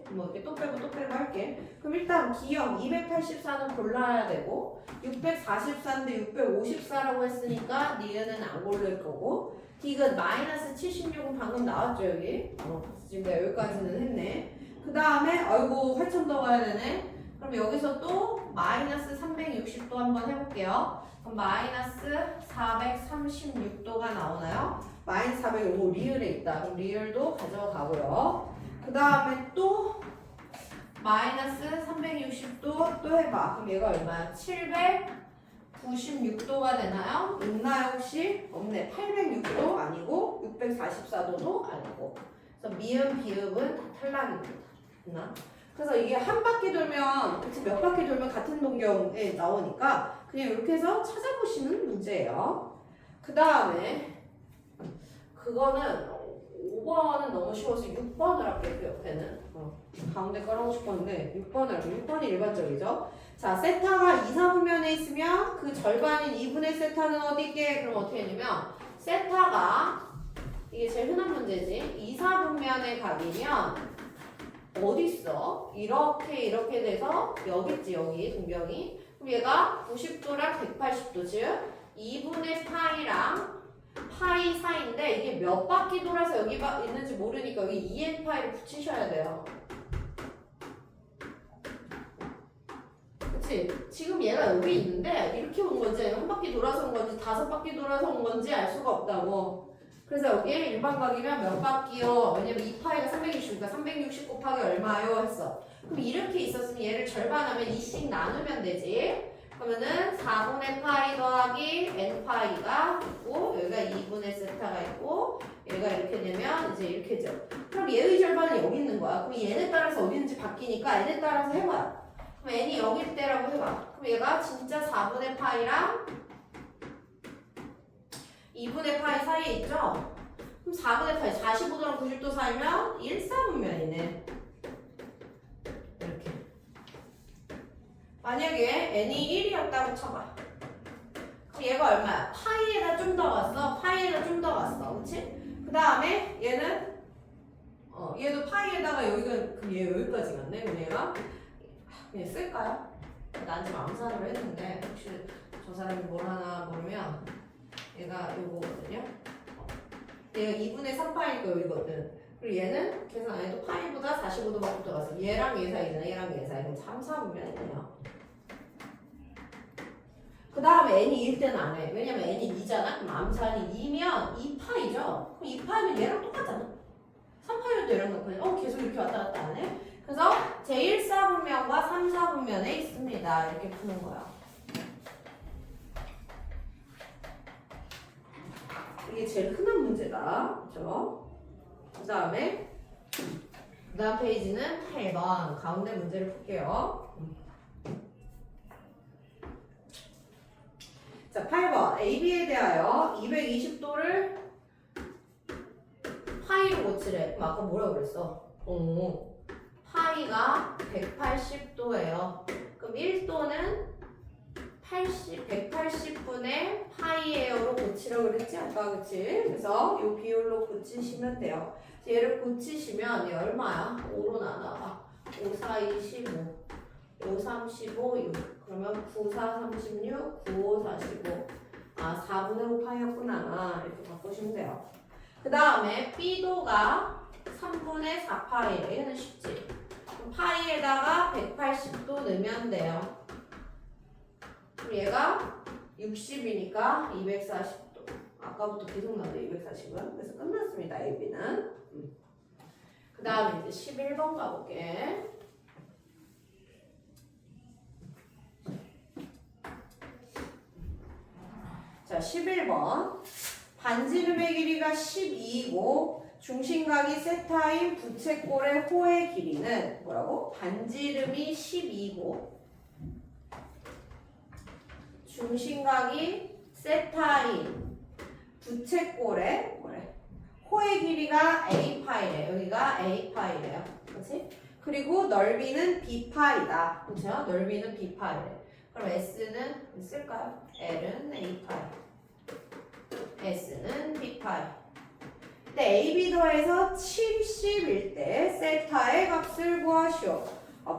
뭐 이렇게 또 빼고 할게. 그럼 일단 기형 284는 골라야 되고 644인데 654라고 했으니까 니은은 안 고를 거고 디귿 마이너스 76은 방금 나왔죠 여기. 지금 내가 여기까지는 했네. 그 다음에 아이고 한참 더 가야 되네. 그럼 여기서 또 마이너스 360도 한번 해볼게요. 그럼 마이너스 436도가 나오나요? 마이너스 400, 리을에 있다. 그럼 리을도 가져가고요. 그 다음에 또 마이너스 360도 또 해봐. 그럼 얘가 얼마야? 796도가 되나요? 있나요 혹시? 없네. 806도 아니고 644도도 아니고. 그래서 미음, 비읍은 다 탈락입니다. 됐나? 그래서 이게 한 바퀴 돌면, 그치 몇 바퀴 돌면 같은 동경에 나오니까 그냥 이렇게 해서 찾아보시는 문제예요. 그 다음에 그거는 5번은 너무 쉬워서 6번을 할게요. 그 옆에는 가운데 깔아보고 싶었는데 6번을 할게요. 6번이 일반적이죠. 자, 세타가 2, 4분면에 있으면 그 절반인 2분의 세타는 어디 있게? 그럼 어떻게 했냐면 세타가 이게 제일 흔한 문제지. 2, 4분면의 각이면 어디 있어? 이렇게 돼서 여기 있지. 여기 동경이. 그럼 얘가 90도랑 180도 즉 2분의 파이랑 파이 사이인데 이게 몇 바퀴 돌아서 여기 있는지 모르니까 여기 2n 파이를 붙이셔야 돼요. 그치? 지금 얘가 여기 있는데 이렇게 온 건지 한 바퀴 돌아서 온 건지 5바퀴 돌아서 온 건지 알 수가 없다고. 그래서 여기에 일반각이면 몇 바퀴요? 왜냐면 2파이가 360이니까 360 곱하기 얼마요? 했어. 그럼 이렇게 있었으면 얘를 절반하면 2씩 나누면 되지. 그러면은 4분의 파이 더하기 n파이가 있고 여기가 2분의 세타가 있고 얘가 이렇게 되면 이제 이렇게 죠. 그럼 얘의 절반은 여기 있는 거야. 그럼 얘에 따라서 어디 있는지 바뀌니까 n에 따라서 해봐요. 그럼 n이 0일 때라고 해봐. 그럼 얘가 진짜 4분의 파이랑 2분의 파이 사이에 있죠? 그럼 4분의 파이 45도랑 90도 사이면 1사분면이네. 이렇게. 만약에 n이 1이었다고 쳐봐. 그럼 얘가 얼마야? 파이에다 좀 더 갔어. 파이에다 좀 더 갔어. 그치? 그 다음에 얘는 얘도 파이에다가 여기가 그럼 얘 여기까지 갔네. 그럼 얘가 그냥 쓸까요? 난 지금 암산으로 했는데 혹시 저 사람이 뭘 하나 모르면 얘가 요거거든요. 얘가 2분의 3파이니까 여기거든. 그리고 얘는 계산 안 해도 파이보다 45도밖에 들어가서 얘랑 얘 사이잖아. 얘랑 얘 사이. 그럼 3, 4분면이네요. 그 다음에 n이 1 때는 안 해. 왜냐면 n이 2잖아. 그럼 암산이 2면 2파이죠. 그럼 2파이면 얘랑 똑같잖아. 3파이면 또 얘랑 똑같아. 계속 이렇게 왔다 갔다 안 해. 그래서 제1사분면과 3사분면에 있습니다. 이렇게 푸는 거야. 이게 제일 흔한 문제다. 그죠? 그 다음 페이지는 8번. 가운데 문제를 풀게요. 자, 8번. AB에 대하여 220도를 파이로 고치래. 그럼 아까 뭐라고 그랬어? 파이가 180도예요. 그럼 1도는 180분의 파이에요로 고치라고 그랬지? 아까 그치? 그래서 이 비율로 고치시면 돼요. 얘를 고치시면 얘 얼마야? 5로 나눠봐. 5, 4, 25. 5, 3, 15, 6. 그러면 9, 4, 36, 9, 5, 45. 4분의 5 파이였구나. 이렇게 바꾸시면 돼요. 그 다음에 B도가 3분의 4파이래. 얘는 쉽지? 그럼 파이에다가 180도 넣으면 돼요. 그럼 얘가 60이니까 240도. 아까부터 계속 나오죠, 240은. 그래서 끝났습니다, AB는. 그 다음에 이제 11번 가볼게. 자, 11번. 반지름의 길이가 12이고 중심각이 세타인 부채꼴의 호의 길이는 뭐라고? 반지름이 12이고 중심각이 세타인 부채꼴의 호의 길이가 a파이래. 여기가 a파이래요. 그렇지? 그리고 넓이는 b파이다. 그렇죠? 넓이는 b파이래. 그럼 s는 쓸까요? l은 a파이. s는 b파이. 근데 AB 더해서 70일 때 세타의 값을 구하시오.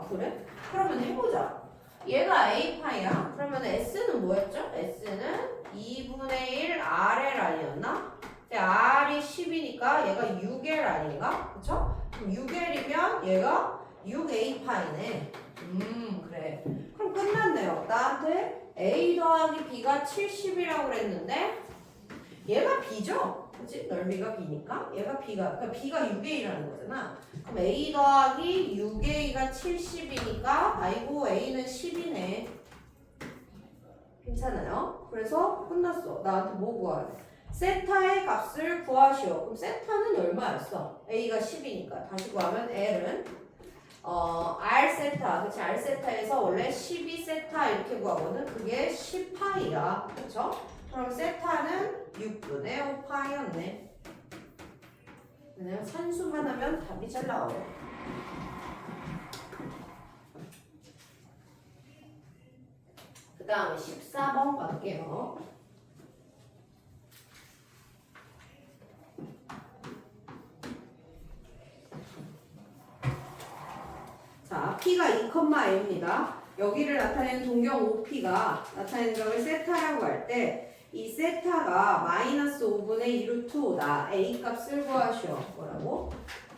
그래? 그러면 해보자. 얘가 a파이야. 그러면 s는 뭐였죠? s는 2분의 1 RL 아니었나? R이 10이니까 얘가 6L 아닌가? 그쵸? 그럼 6L이면 얘가 6a파이네. 그래. 그럼 끝났네요. 나한테 a 더하기 b가 70이라고 그랬는데 얘가 b죠? 그치? 넓이가 b니까 얘가 그러니까 b가 6a라는 거잖아. 그럼 a 더하기 6a가 70이니까 아이고 a는 10이네. 괜찮아요? 그래서 끝났어. 나한테 뭐 구하래? 세타의 값을 구하시오. 그럼 세타는 얼마였어? a가 10이니까 다시 구하면 l은 r 세타, 그치? r 세타에서 원래 12세타 이렇게 구하거든. 그게 10파이야. 그쵸? 그럼 세타는 6분의 5파이였네. 그냥 산수 하나면 답이 잘 나와요. 그 다음에 14번 갈게요. 자, P가 2,A입니다. 여기를 나타내는 동경 OP가 나타내는 점을 세타라고 할 때 이 세타가 마이너스 5분의 2루트 5다. A 값을 구하시오. 뭐라고?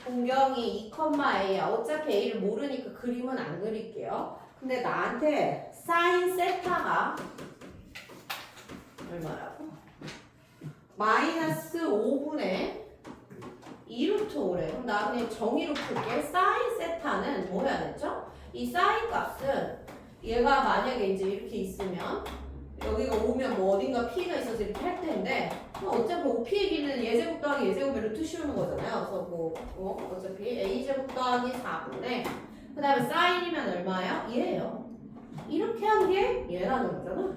동경이 2,A야. 어차피 A를 모르니까 그림은 안 그릴게요. 근데 나한테 사인 세타가 얼마라고? 마이너스 5분의 2루트 5래. 그럼 나 그냥 정의로 풀게. 사인 세타는 뭐 해야 되죠? 이 사인 값은 얘가 만약에 이제 이렇게 있으면 여기가 오면 뭐 어딘가 P가 있어서 이렇게 할 텐데 어차피 OP의 길이는 예제곱 더하기 예제곱의 루트 씌우는 거잖아요. 그래서 어차피 A제곱 더하기 4분의 그 다음에 사인이면 얼마예요? 얘예요. 이렇게 한 게 얘라는 거잖아.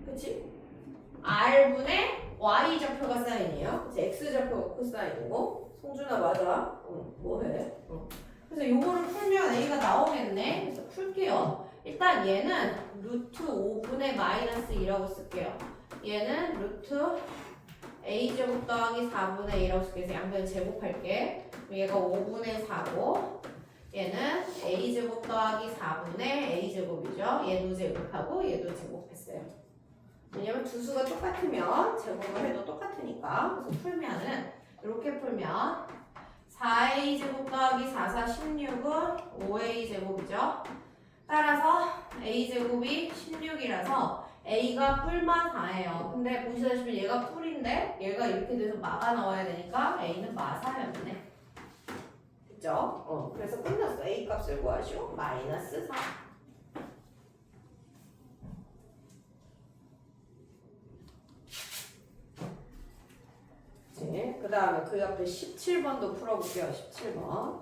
그치? R분의 Y좌표가 사인이에요. 그치? X좌표가 코사인이고. 송준아 맞아. 뭐해? 그래서 요거를 풀면 A가 나오겠네. 그래서 풀게요. 일단 얘는 루트 5분의 마이너스 2라고 쓸게요. 얘는 루트 A제곱 더하기 4분의 2라고 쓸게요. 그래서 양변 제곱할게. 얘가 5분의 4고 얘는 A제곱 더하기 4분의 A제곱이죠. 얘도 제곱하고 얘도 제곱했어요. 왜냐면 두 수가 똑같으면 제곱을 해도 똑같으니까. 그래서 풀면은 이렇게 풀면 4A제곱 더하기 4, 4, 16은 5A제곱이죠. 따라서 A제곱이 16이라서 A가 뿔마 4예요. 근데 보시다시피 얘가 뿔인데 얘가 이렇게 돼서 마가 나와야 되니까 A는 마4였네. 그죠? 그래서 끝났어. A 값을 구하시오. 마이너스 4. 그 다음에 그 옆에 17번도 풀어볼게요. 17번.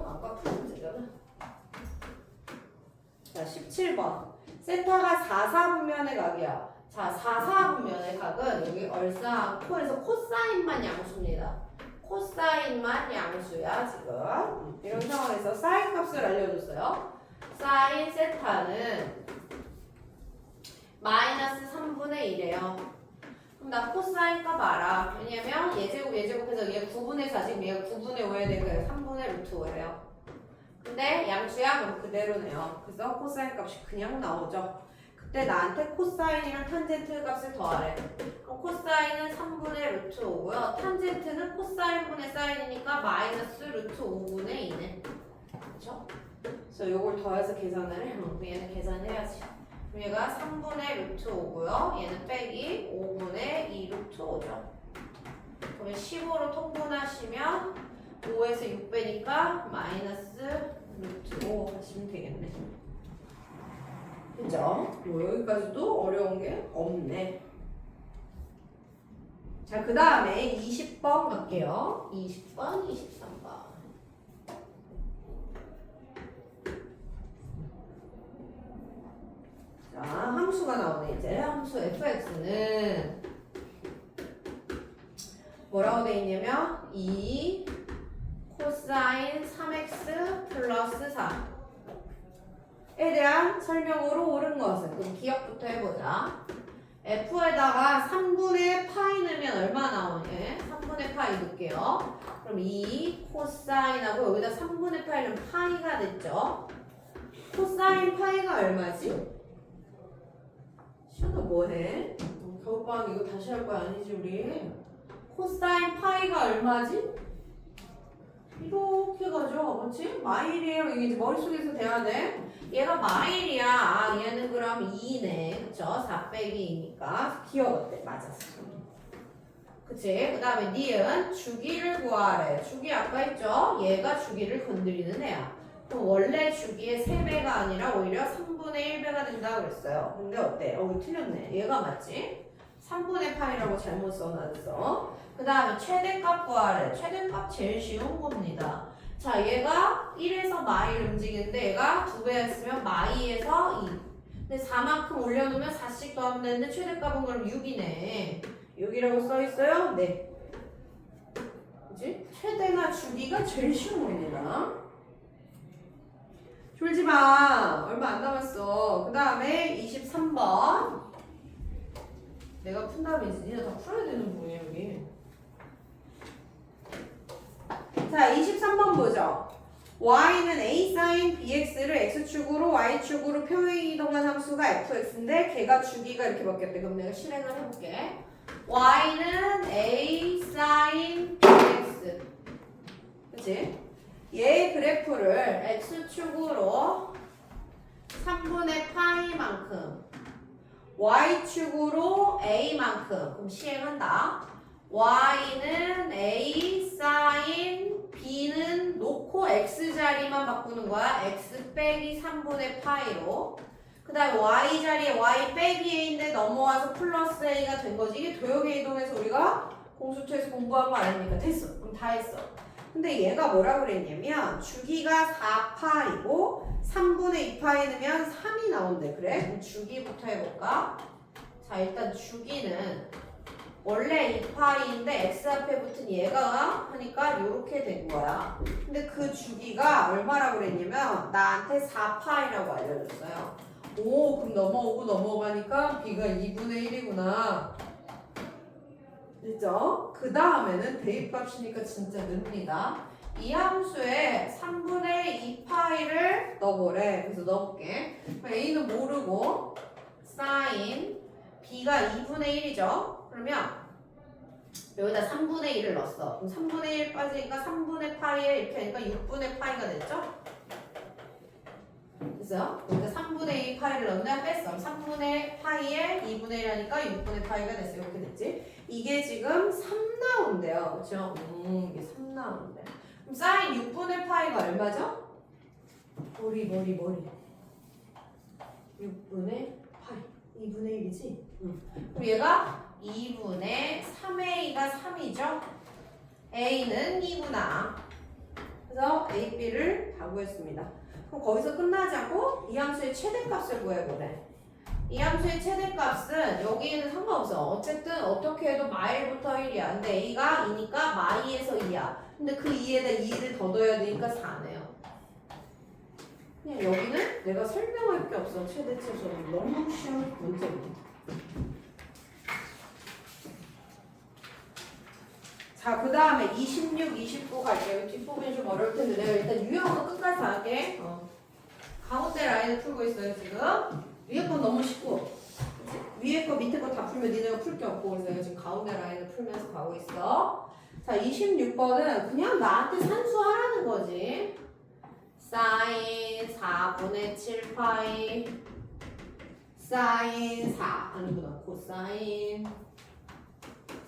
아까 풀면 되잖아. 자, 17번. 세타가 4, 4분면의 각이야. 자, 4, 4분면의 각은 여기 얼싸 코에서 코사인만 양수입니다. 코사인만 양수야, 지금. 이런 상황에서 사인 값을 알려줬어요. 사인 세타는 마이너스 3분의 1이에요. 그럼 나 코사인 값 알아. 왜냐면 얘제곱해서 얘 9분의 4, 지금 얘가 9분의 5해야 되니까 3분의 루트 5예요. 근데 양수야? 그럼 그대로네요. 그래서 코사인 값이 그냥 나오죠. 그때 나한테 코사인이랑 탄젠트 값을 더하래. 그럼 코사인은 3분의 루트 5고요. 탄젠트는 코사인분의 사인이니까 마이너스 루트 5분의 2네. 그렇죠? 그래서 요걸 더해서 계산을 해. 얘는 계산해야지. 그럼 얘가 3분의 루트 5고요. 얘는 빼기 5분의 2 루트 5죠. 그러면 15로 통분하시면 5에서 6 빼니까 마이너스 루트 5 하시면 되겠네. 그죠? 여기까지도 어려운 게 없네. 자, 그 다음에 20번 갈게요. 20번, 23번. 자, 함수가 나오네, 이제. 함수 fx는 뭐라고 돼 있냐면 2 코사인 3x 플러스 4에 대한 설명으로 옳은 것은, 그럼 기억부터 해보자. f에다가 3분의 파이 넣으면 얼마 나오니? 3분의 파이 넣을게요. 그럼 2 코사인하고 여기다 3분의 파이는 파이가 됐죠. 코사인 파이가 얼마지? 시연아 뭐해? 겨울방학 이거 다시 할 거야 아니지 우리? 코사인 파이가 얼마지? 이렇게 가죠. 그렇지? 마일이에요. 이게 이제 머릿속에서 돼야 돼. 얘가 마일이야. 아, 얘는 그럼 2네. 그쵸? 4 빼기 2니까. 기억 어때? 맞았어. 그치? 그 다음에 니은 주기를 구하래. 주기 아까 했죠? 얘가 주기를 건드리는 애야. 그럼 원래 주기의 3배가 아니라 오히려 3분의 1배가 된다고 그랬어요. 근데 어때? 이거 틀렸네. 얘가 맞지? 3분의 파이라고 잘못 써놨어. 그 다음에 최대값 구하래. 최대값 제일 쉬운 겁니다. 자, 얘가 1에서 마일 움직이는데 얘가 2배 했으면 마이에서 2. 근데 4만큼 올려놓으면 4씩 더하면 되는데 최대값은 그럼 6이네. 6이라고 써있어요? 네. 그치? 최대나 주기가 제일 쉬운 겁니다. 졸지마. 얼마 안 남았어. 그 다음에 23번. 내가 푼 다음에 이제 니네 다 풀어야 되는 거예요, 여기. 자, 23번 보죠. y는 a sin bx를 x축으로 y축으로 평행이동한 함수가 fx인데 걔가 주기가 이렇게 바뀌었대. 그럼 내가 실행을 해볼게. y는 a sin bx. 그치? 얘의 그래프를 x축으로 3분의 파이만큼 y축으로 a만큼 그럼 시행한다. y는 a sin b는 놓고 x자리만 바꾸는 거야. x 빼기 3분의 파이로. 그 다음에 y 자리에 y 빼기 a인데 넘어와서 플러스 a가 된 거지. 이게 도형의 이동에서 우리가 공수처에서 공부한 거 아닙니까? 됐어. 그럼 다 했어. 근데 얘가 뭐라 그랬냐면 주기가 4파이고 3분의 2파이 넣으면 3이 나온대. 그래? 그럼 주기부터 해볼까? 자, 일단 주기는 원래 2파이인데 x 앞에 붙은 얘가 하니까 이렇게 된 거야. 근데 그 주기가 얼마라고 그랬냐면 나한테 4파이라고 알려줬어요. 오, 그럼 넘어오고 넘어가니까 b가 2분의 1이구나. 그죠? 그 다음에는 대입값이니까 진짜 늡니다. 이 함수에 3분의 2파이를 넣어보래. 그래서 넣어볼게. a는 모르고 sin b가 2분의 1이죠. 그러면 여기다 3분의 1을 넣었어. 그럼 3분의 1 빠지니까 3분의 파이에 이렇게 하니까 6분의 파이가 됐죠? 그래서 여기다 3분의 2 파이를 넣는데 뺐어. 3분의 파이에 2분의 1 하니까 6분의 파이가 됐어. 이렇게 됐지? 이게 지금 3 나온대요. 그렇죠? 이게 3 나온대. 그럼 사인 6분의 파이가 얼마죠? 머리 6분의 파이 2분의 1이지? 그럼 얘가 2분의 3a가 3이죠? a는 2구나. 그래서 a, b를 다 구했습니다. 그럼 거기서 끝나지 않고 이 함수의 최대값을 구해보래. 이 함수의 최대값은 여기에는 상관없어. 어쨌든 어떻게 해도 마일부터 1이야. 근데 a가 2니까 마이에서 2야. 근데 그 2에다 2를 더 넣어야 되니까 4네요. 그냥 여기는 내가 설명할 게 없어. 최대치에서는 너무 쉬운 문제입니다. 자, 그 다음에 26, 29 갈게요. 뒷부분이 좀 어려울 텐데 내가 일단 유형은 끝까지 다 할게. 가운데 라인을 풀고 있어요, 지금. 위에 건 너무 쉽고 위에 거 밑에 거 다 풀면 니네가 풀 게 없고 그래서 내가 지금 가운데 라인을 풀면서 가고 있어. 자, 26번은 그냥 나한테 산수하라는 거지. 사인 4분의 7파이 사인 4 아니구나 코사인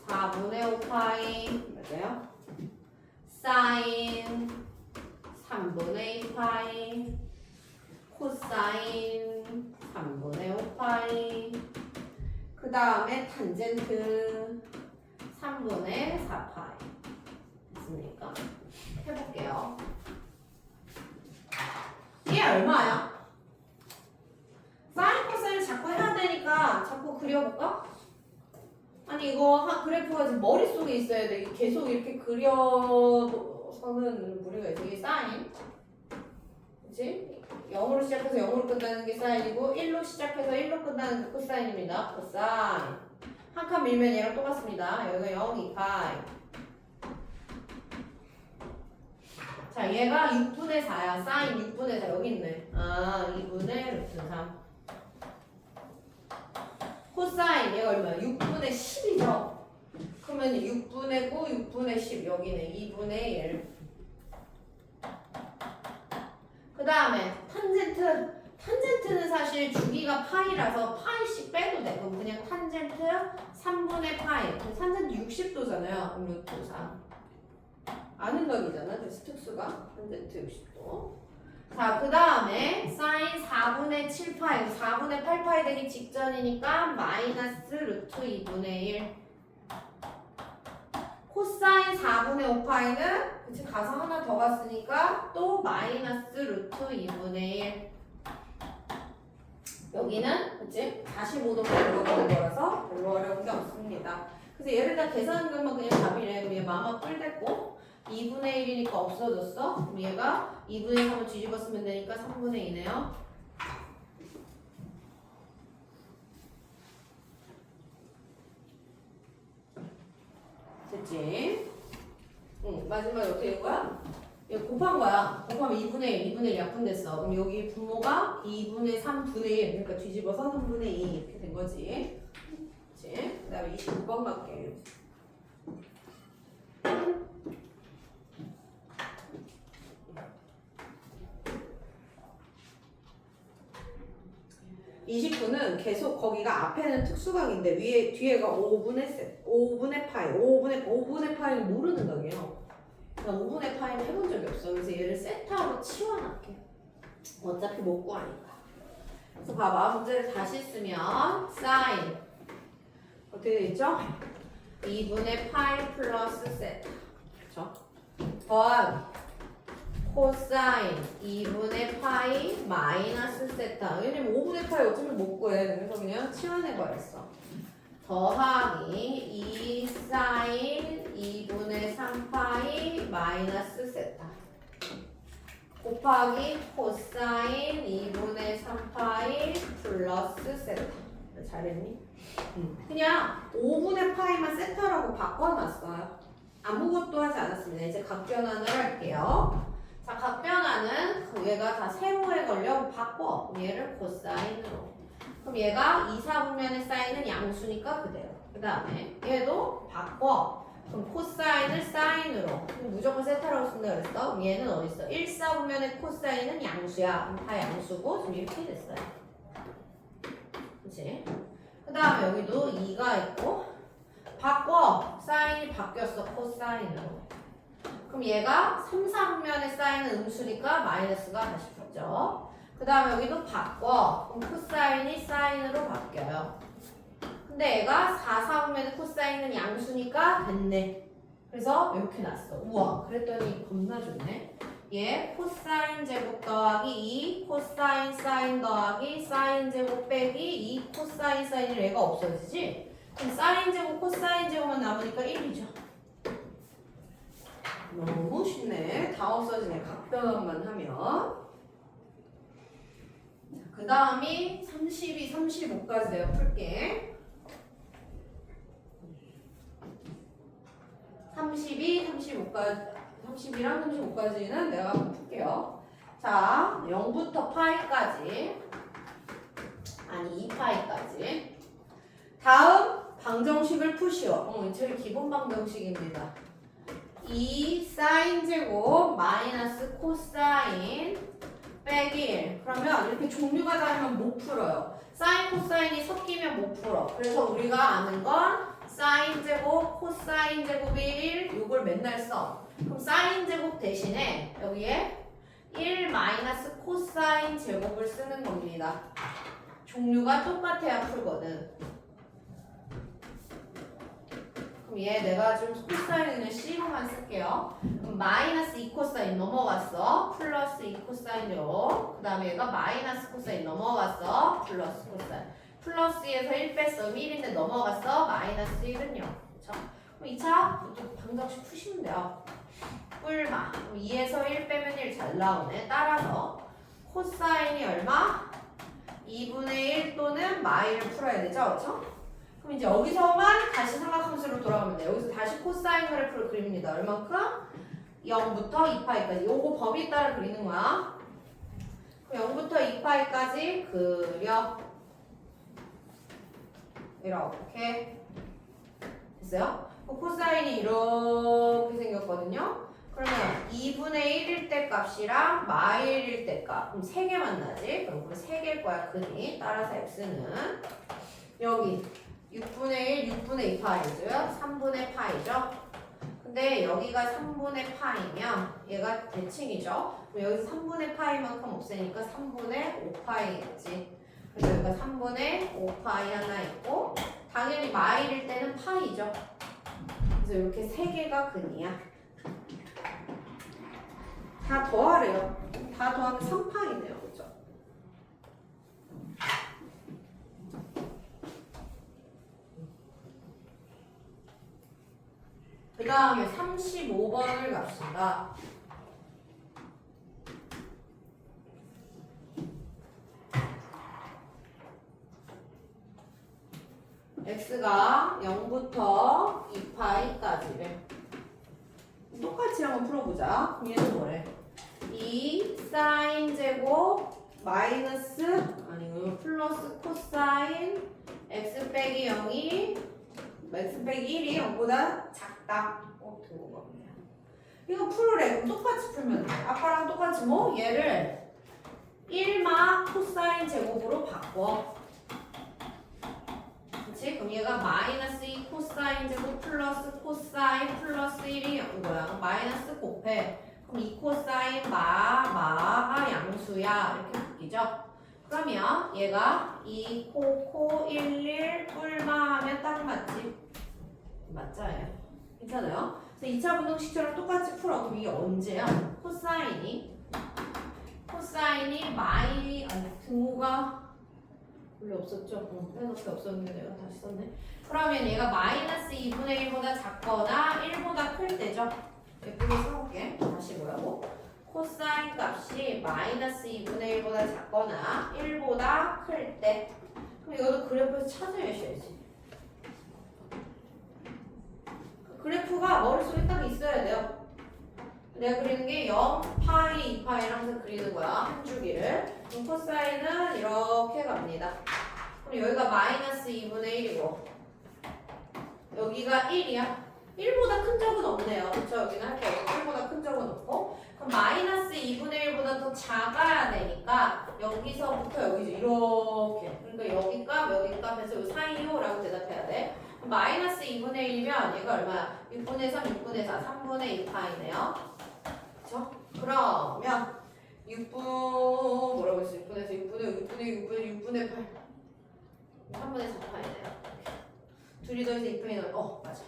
4분의 5파이 맞아요? 사인 3분의 2파이 코사인 3분의 5파이 그 다음에 탄젠트 3분의 4파이 됐습니까? 해볼게요. 이게 얼마야? 사인 코사인을 자꾸 해야 되니까 자꾸 그려볼까? 아니 이거 그래프가 지금 머릿속에 있어야 돼. 계속 이렇게 그려서는 무리가 있어. 이게 사인 그치? 0으로 시작해서 0으로 끝나는 게 사인이고 1로 시작해서 1로 끝나는 게 코사인입니다. 코사인 한 칸 밀면 얘랑 똑같습니다. 여기가 0, 2파이 자 얘가 6분의 4야. 사인 6분의 4 여기 있네. 아 2분의 루트 3 코사인 얘가 얼마야? 6분의 10이죠? 그러면 6분의 9, 6분의 10 여기네. 2분의 1 그 다음에 탄젠트는 사실 주기가 파이라서 파이씩 빼도 돼. 그럼 그냥 탄젠트 3분의 파이. 탄젠트 60도잖아요. 그럼 루트 3. 아는 격이잖아. 그래서 특수가 탄젠트 60도. 자, 그 다음에 사인 4분의 7파이. 4분의 8파이 되기 직전이니까 마이너스 루트 2분의 1. 코사인 4분의 5파이는 그치 가서 하나 더 갔으니까 또 마이너스 루트 2분의 1. 여기는 그치 45도로 들어가는 거라서 별로 어려운 게 없습니다. 그래서 얘를 다 계산한 것만 그냥 답이래. 그럼 얘 마마 뿔 됐고 2분의 1이니까 없어졌어. 그럼 얘가 2분의 3을 뒤집어 쓰면 되니까 3분의 2네요. 됐지? 응, 마지막에 어떻게 된 거야? 이거 곱한 거야. 곱하면 2분의 1, 2분의 1 약분됐어. 그럼 여기 분모가 2분의 3분의 1, 그러니까 뒤집어서 3분의 2 이렇게 된 거지. 그치? 그 다음에 29번 갈게. (29는) 계속 거기가 앞에는 특수각인데 뒤에가 5분의 파이 5분의 파이는 모르는 각이에요. 나 5분의 파이는 해본 적이 없어. 그래서 얘를 세타로 치워놨게. 어차피 못 구하니까. 그래서 봐봐. 문제를 다시 쓰면 사인 어떻게 되죠? 2분의 파이 플러스 세타. 그쵸? 더하기 코사인 2분의 파이 마이너스 세타. 왜냐면 5분의 파이 어차피 못 구해. 그래서 그냥 치환해버렸어. 더하기 2 사인 2분의 3파이 마이너스 세타. 곱하기 코사인 2분의 3파이 플러스 세타. 잘했니? 그냥 5분의 파이만 세타라고 바꿔놨어요. 아무것도 하지 않았습니다. 이제 각변환을 할게요. 자, 각변환은 얘가 다 세로에 걸려 바꿔. 얘를 코사인으로. 그럼 얘가 2, 4분면에 쌓이는 양수니까 그대로. 그 다음에 얘도 바꿔. 그럼 코사인을 사인으로. 그럼 무조건 세타라고 쓴다 그랬어. 그럼 얘는 어디 있어? 1, 4분면의 코사인은 양수야. 그럼 다 양수고 지금 이렇게 됐어요. 그치? 그 다음에 여기도 2가 있고 바꿔. 사인이 바뀌었어. 코사인으로. 그럼 얘가 3, 4분면에 쌓이는 음수니까 마이너스가 다시 붙죠. 그 다음에 여기도 바꿔. 그럼 코사인이 사인으로 바뀌어요. 근데 얘가 4, 4분면에 코사인은 양수니까 됐네. 그래서 이렇게 났어. 우와, 그랬더니 겁나 좋네. 얘 코사인 제곱 더하기 2 코사인 사인 더하기 사인 제곱 빼기 2 코사인 사인이 얘가 없어지지? 그럼 사인 제곱 코사인 제곱만 남으니까 1이죠. 너무 쉽네. 다 없어지네. 각변환만 하면. 그 다음이 32, 35까지 내가 풀게. 32, 35까지, 30이랑 35까지는 내가 한번 풀게요. 자, 0부터 파이까지. 아니, 2파이까지. 다음 방정식을 푸시오. 저희 기본 방정식입니다. 2 사인 제곱 마이너스 코사인 빼기 1. 그러면 이렇게 종류가 다르면 못 풀어요. 사인 코사인이 섞이면 못 풀어. 그래서 우리가 아는 건 사인 제곱 코사인 제곱이 1 이걸 맨날 써. 그럼 사인 제곱 대신에 여기에 1 마이너스 코사인 제곱을 쓰는 겁니다. 종류가 똑같아야 풀거든. 그럼 얘 내가 좀 코사인 그냥 C로만 쓸게요. 그럼 마이너스 2 코사인 넘어갔어. 플러스 2 코사인요. 그 다음에 얘가 마이너스 코사인 넘어갔어. 플러스 코사인. 플러스에서 1 뺐어. 1인데 넘어갔어. 마이너스 1은 0. 그쵸? 그럼 2차 또 방정식 푸시면 돼요. 뿔마. 그럼 2에서 1 빼면 1 잘 나오네. 따라서 코사인이 얼마? 2분의 1 또는 마이를 풀어야 되죠. 그쵸? 그럼 이제 여기서만 다시 삼각함수로 돌아가면 돼요. 여기서 다시 코사인 그래프를 그립니다. 얼만큼? 0부터 2파이까지. 요거 범위 따라 그리는 거야. 그럼 0부터 2파이까지 그려. 이렇게. 됐어요? 코사인이 이렇게 생겼거든요. 그러면 2분의 1일 때 값이랑 마일일 때 값. 그럼 3개 만나지? 그럼 3개일 거야, 크니. 따라서 x는 여기 6분의 1, 6분의 2파이죠. 3분의 파이죠. 근데 여기가 3분의 파이면 얘가 대칭이죠. 그럼 여기서 3분의 파이만큼 없애니까 3분의 5파이겠지. 그래서 여기가 3분의 5파이 하나 있고 당연히 마일일 때는 파이죠. 그래서 이렇게 3개가 근이야. 다 더하래요. 다 더하면 3파이네요. 그죠? 그 다음에 35번을 갑시다. x가 0부터 2파이까지래. 똑같이 한번 풀어보자. 그럼 얘는 뭐래? 2 사인 제곱 마이너스 아니고 플러스 코사인 x 빼기 0이 x 빼기 1이 0보다 작다. 들어온 겁니다. 이거 풀으래. 그럼 똑같이 풀면 돼. 아까랑 똑같이 뭐? 얘를 1마 코사인 제곱으로 바꿔. 그치? 그럼 얘가 마이너스 2 코사인 제곱 플러스 코사인 플러스 1이 이거야. 마이너스 곱해. 그럼 2 코사인 마가 양수야. 이렇게 바뀌죠? 그러면 얘가 2 코 1 1 뿔마 하면 딱 맞지? 맞죠? 괜찮아요? 그래서 2차 분동식처럼 똑같이 풀어. 그럼 이게 언제야? 코사인이 등호가 원래 없었죠? 빼놓게 없었는데 내가 다시 썼네. 그러면 얘가 마이너스 2분의 1보다 작거나 1보다 클 때죠? 예쁘게 써볼게. 다시 뭐라고? 코사인 값이 마이너스 2분의 1보다 작거나 1보다 클 때. 그럼 이것도 그래프에서 찾아내셔야지. 그래프가 머릿속에 딱 있어야 돼요. 내가 그리는 게 0, 파이, 2파이를 항상 그리는 거야. 한 주기를. 그럼 코사인은 이렇게 갑니다. 그럼 여기가 마이너스 2분의 1이고 여기가 1이야. 1보다 큰 적은 없네요. 그쵸? 여기는 할게요. 1보다 큰 적은 없고 그럼 마이너스 2분의 1보다 더 작아야 되니까 여기서부터 여기서 이렇게 그러니까 여기 값 해서 요 사이요 라고 대답해야 돼. 마이너스 2분의 1이면 얘가 얼마야? 6분의 3, 6분의 4, 3분의 2파이네요. 그쵸? 그러면 6분 뭐라고 했어? 6분에서 6분의 8 3분의 4파이네요. 둘이 더해서 2파이는 맞아.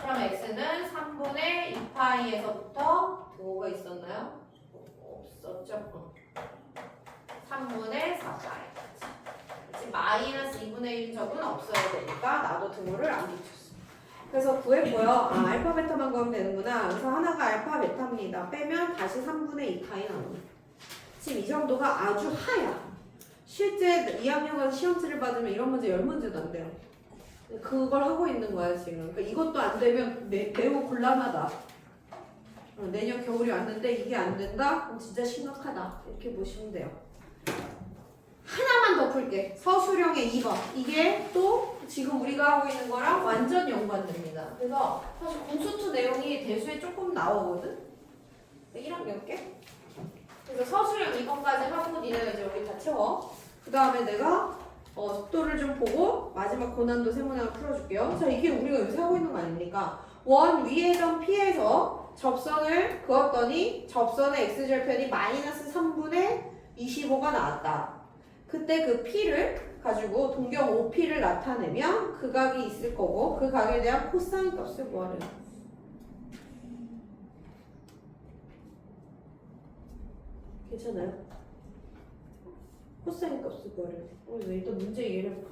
그럼 x는 3분의 2파이에서부터 등호가 있었나요? 없었죠? 3분의 4파이. 마이너스 2분의 1인 적은 없어야 되니까 나도 등호를 안 붙였어. 그래서 구했고요. 알파 베타만 구하면 되는구나. 그래서 하나가 알파 베타입니다. 빼면 다시 3분의 2파이 나옵니다. 지금 이 정도가 아주 하야. 실제 2학년 가서 시험지를 받으면 이런 문제 10문제도 안 돼요. 그걸 하고 있는 거야 지금. 그러니까 이것도 안 되면 매우 곤란하다. 내년 겨울이 왔는데 이게 안 된다? 그럼 진짜 심각하다. 이렇게 보시면 돼요. 하나만 더 풀게. 서술형의 2번. 이게 또 지금 우리가 하고 있는 거랑 완전 연관됩니다. 그래서 사실 공수투 내용이 대수에 조금 나오거든? 1학년 할게. 그래서 서술형 2번까지 하고 니네가 이제 여기 다 채워. 그 다음에 내가 속도를 좀 보고 마지막 고난도 세모나를 풀어줄게요. 자, 이게 우리가 요새 하고 있는 거 아닙니까? 원 위의 점 P에서 접선을 그었더니 접선의 x절편이 마이너스 3분의 25가 나왔다. 그때 그 P를 가지고 동경 OP를 나타내면 그 각이 있을 거고 그 각에 대한 코사인 값을 구하래요. 괜찮아요? 코사인 값을 구하래요. 왜 일단 문제 이해를 해볼까?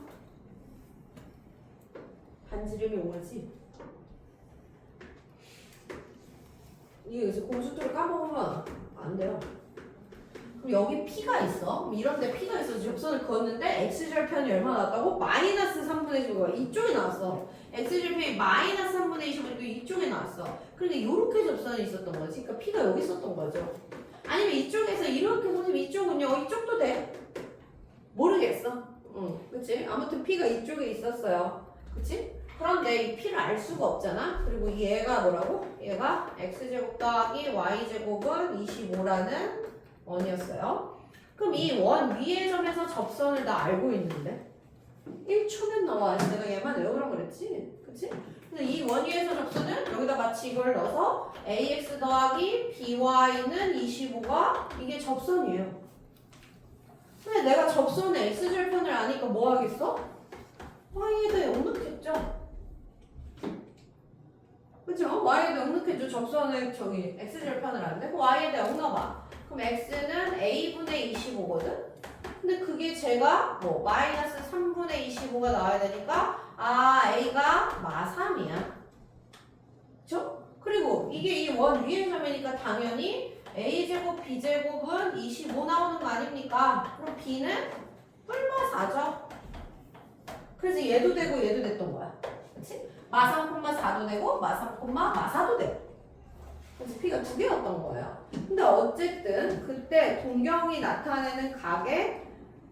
반지름이 5지? 이게 그래서 공수투를 까먹으면 안 돼요. 그럼 여기 P가 있어. 그럼 이런데 P가 있어. 접선을 그었는데 X절편이 얼마 나왔다고? 마이너스 3분의 15가 이쪽에 나왔어. X절편이 마이너스 3분의 25가 이쪽에 나왔어. 그런데 이렇게 접선이 있었던 거지. 그러니까 P가 여기 있었던 거죠. 아니면 이쪽에서 이렇게 선생님 이쪽은요. 이쪽도 돼. 모르겠어. 그치? 아무튼 P가 이쪽에 있었어요. 그치? 그런데 이 P를 알 수가 없잖아. 그리고 얘가 뭐라고? 얘가 X제곱 더하기 Y제곱은 25라는 원이었어요. 그럼 이 원 위의 점에서 접선을 다 알고 있는데 1초면 나와. 내가 얘만 외우라고 그랬지? 그치? 근데 이 원 위에서 접선은 여기다 마치 이걸 넣어서 AX 더하기 BY는 25가 이게 접선이에요. 근데 내가 접선의 X절편을 아니까 뭐 하겠어? Y에다 0 넣겠죠? 그쵸? Y에다 0 넣겠죠? 접선의 X절편을 아는데 Y에다 0 넣어봐. 그럼 x는 a분의 25거든? 근데 그게 제가 뭐 마이너스 3분의 25가 나와야 되니까 a가 마3이야. 그쵸? 그리고 이게 이 원 위의 점이니까 당연히 a제곱 b제곱은 25 나오는 거 아닙니까? 그럼 b는 뿔마4죠? 그래서 얘도 되고 얘도 됐던 거야. 그치? 마3,4도 되고 마3,마4도 되고 그래서 P가 2개였던 거예요. 근데 어쨌든 그때 동경이 나타내는 각의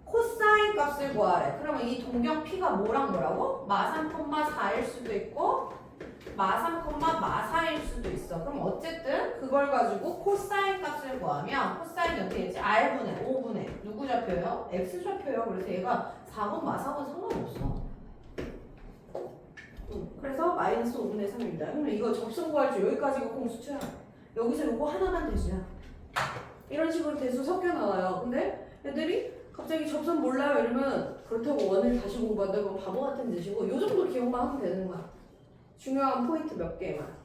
코사인 값을 구하래. 그러면 이 동경 P가 뭐랑 뭐라고? 마3,4일 수도 있고 마3,마4일 수도 있어. 그럼 어쨌든 그걸 가지고 코사인 값을 구하면 코사인이 어떻게 되지? R분의 5분의 누구 좌표예요? X 좌표예요. 그래서 얘가 4번 마4번 상관없어. 그래서 마이너스 5분의 3입니다. 그러면 이거 접선 구할 줄 여기까지가 공수투야. 여기서 이거 하나만 대수야. 이런 식으로 대수 섞여 나와요. 근데 애들이 갑자기 접선 몰라요 이러면 그렇다고 원을 다시 공부한다고 바보 같은 짓이고 요 정도 기억만 하면 되는 거야. 중요한 포인트 몇 개만.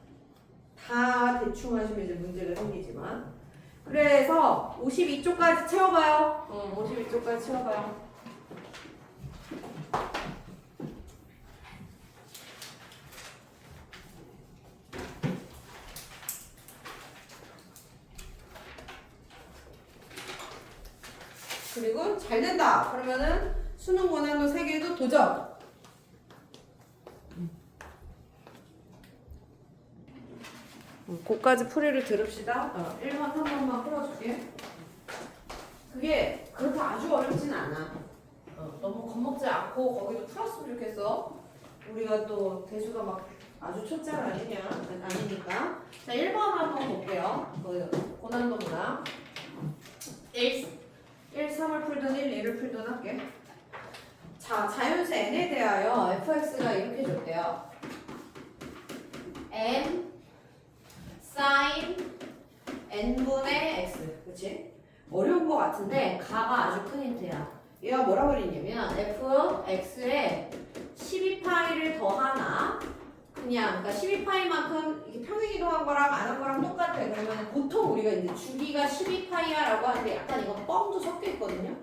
다 대충 하시면 이제 문제가 생기지만 그래서 52쪽까지 채워봐요. 52쪽까지 채워봐요. 그리고 잘 된다. 그러면은 수능 고난도 3개도 도전. 그까지 풀이를 들읍시다. 1번, 3번만 풀어줄게. 그게 그렇게 아주 어렵진 않아. 너무 겁먹지 않고 거기도 풀었으면 좋겠어. 우리가 또 대수가 막 아주 초짜가 아니니까. 자, 1번 한번 볼게요. 고난도 문항. 1, 3을 풀든 1, 2를 풀든 할게. 자, 자연수 n에 대하여 fx가 이렇게 줬대요. n sin n분의 x. 그치? 어려운 거 같은데 가가 아주 큰 힌트야. 얘가 뭐라고 그랬냐면 fx에 12파이를 더하나 그냥 그러니까 12파이만큼 이게 평행 이동한 거랑 안 한 거랑 똑같아. 그러면 보통 우리가 이제 주기가 12파이야라고 하는데 약간 이건 뻥도 섞여 있거든요.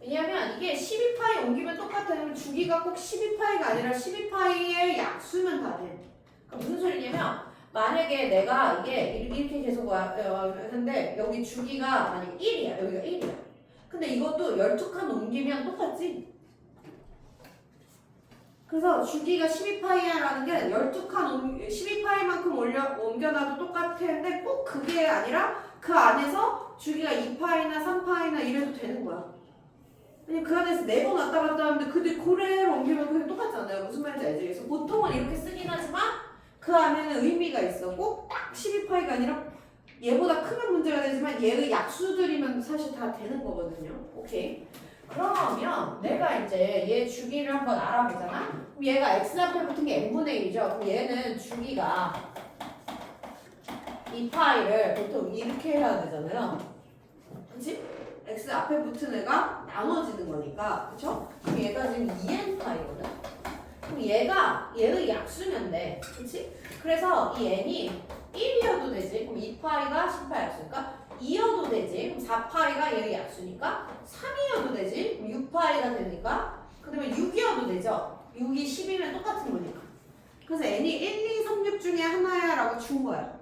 왜냐면 이게 12파이 옮기면 똑같아요. 주기가 꼭 12파이가 아니라 12파이의 약수면 다 돼. 그러니까 무슨 소리냐면 만약에 내가 이게 이렇게 계속 하는데 여기 주기가 만약에 1이야. 여기가 1이야. 근데 이것도 12칸 옮기면 똑같지? 그래서 주기가 12파이야라는 게 12칸 12파이만큼 옮겨놔도 똑같은데 꼭 그게 아니라 그 안에서 주기가 2파이나 3파이나 이래도 되는 거야. 아니 그 안에서 4번 왔다 갔다 하는데 그대로 옮기면 그게 똑같잖아요. 무슨 말인지 알지? 그래서 보통은 이렇게 쓰긴 하지만 그 안에는 의미가 있어. 꼭 딱 12파이가 아니라 얘보다 크면 문제가 되지만 얘의 약수들이면 사실 다 되는 거거든요. 오케이. 그러면 내가 이제 얘 주기를 한번 알아보잖아? 그럼 얘가 x 앞에 붙은 게 n분의 1이죠. 그럼 얘는 주기가 2파이를 보통 이렇게 해야 되잖아요. 그치? x 앞에 붙은 애가 나눠지는 거니까. 그쵸? 그럼 얘가 지금 2n파이거든? 그럼 얘가 얘의 약수면 돼. 그치? 그래서 이 n이 1이어도 되지. 그럼 2파이가 10파이 약수니까 2여도 되지. 그럼 4파이가 얘의 약수니까 3이어도 되지. 그럼 6파이가 되니까 그 다음에 6이어도 되죠. 6이 10이면 똑같은 거니까. 그래서 n이 1, 2, 3, 6 중에 하나야 라고 준 거야.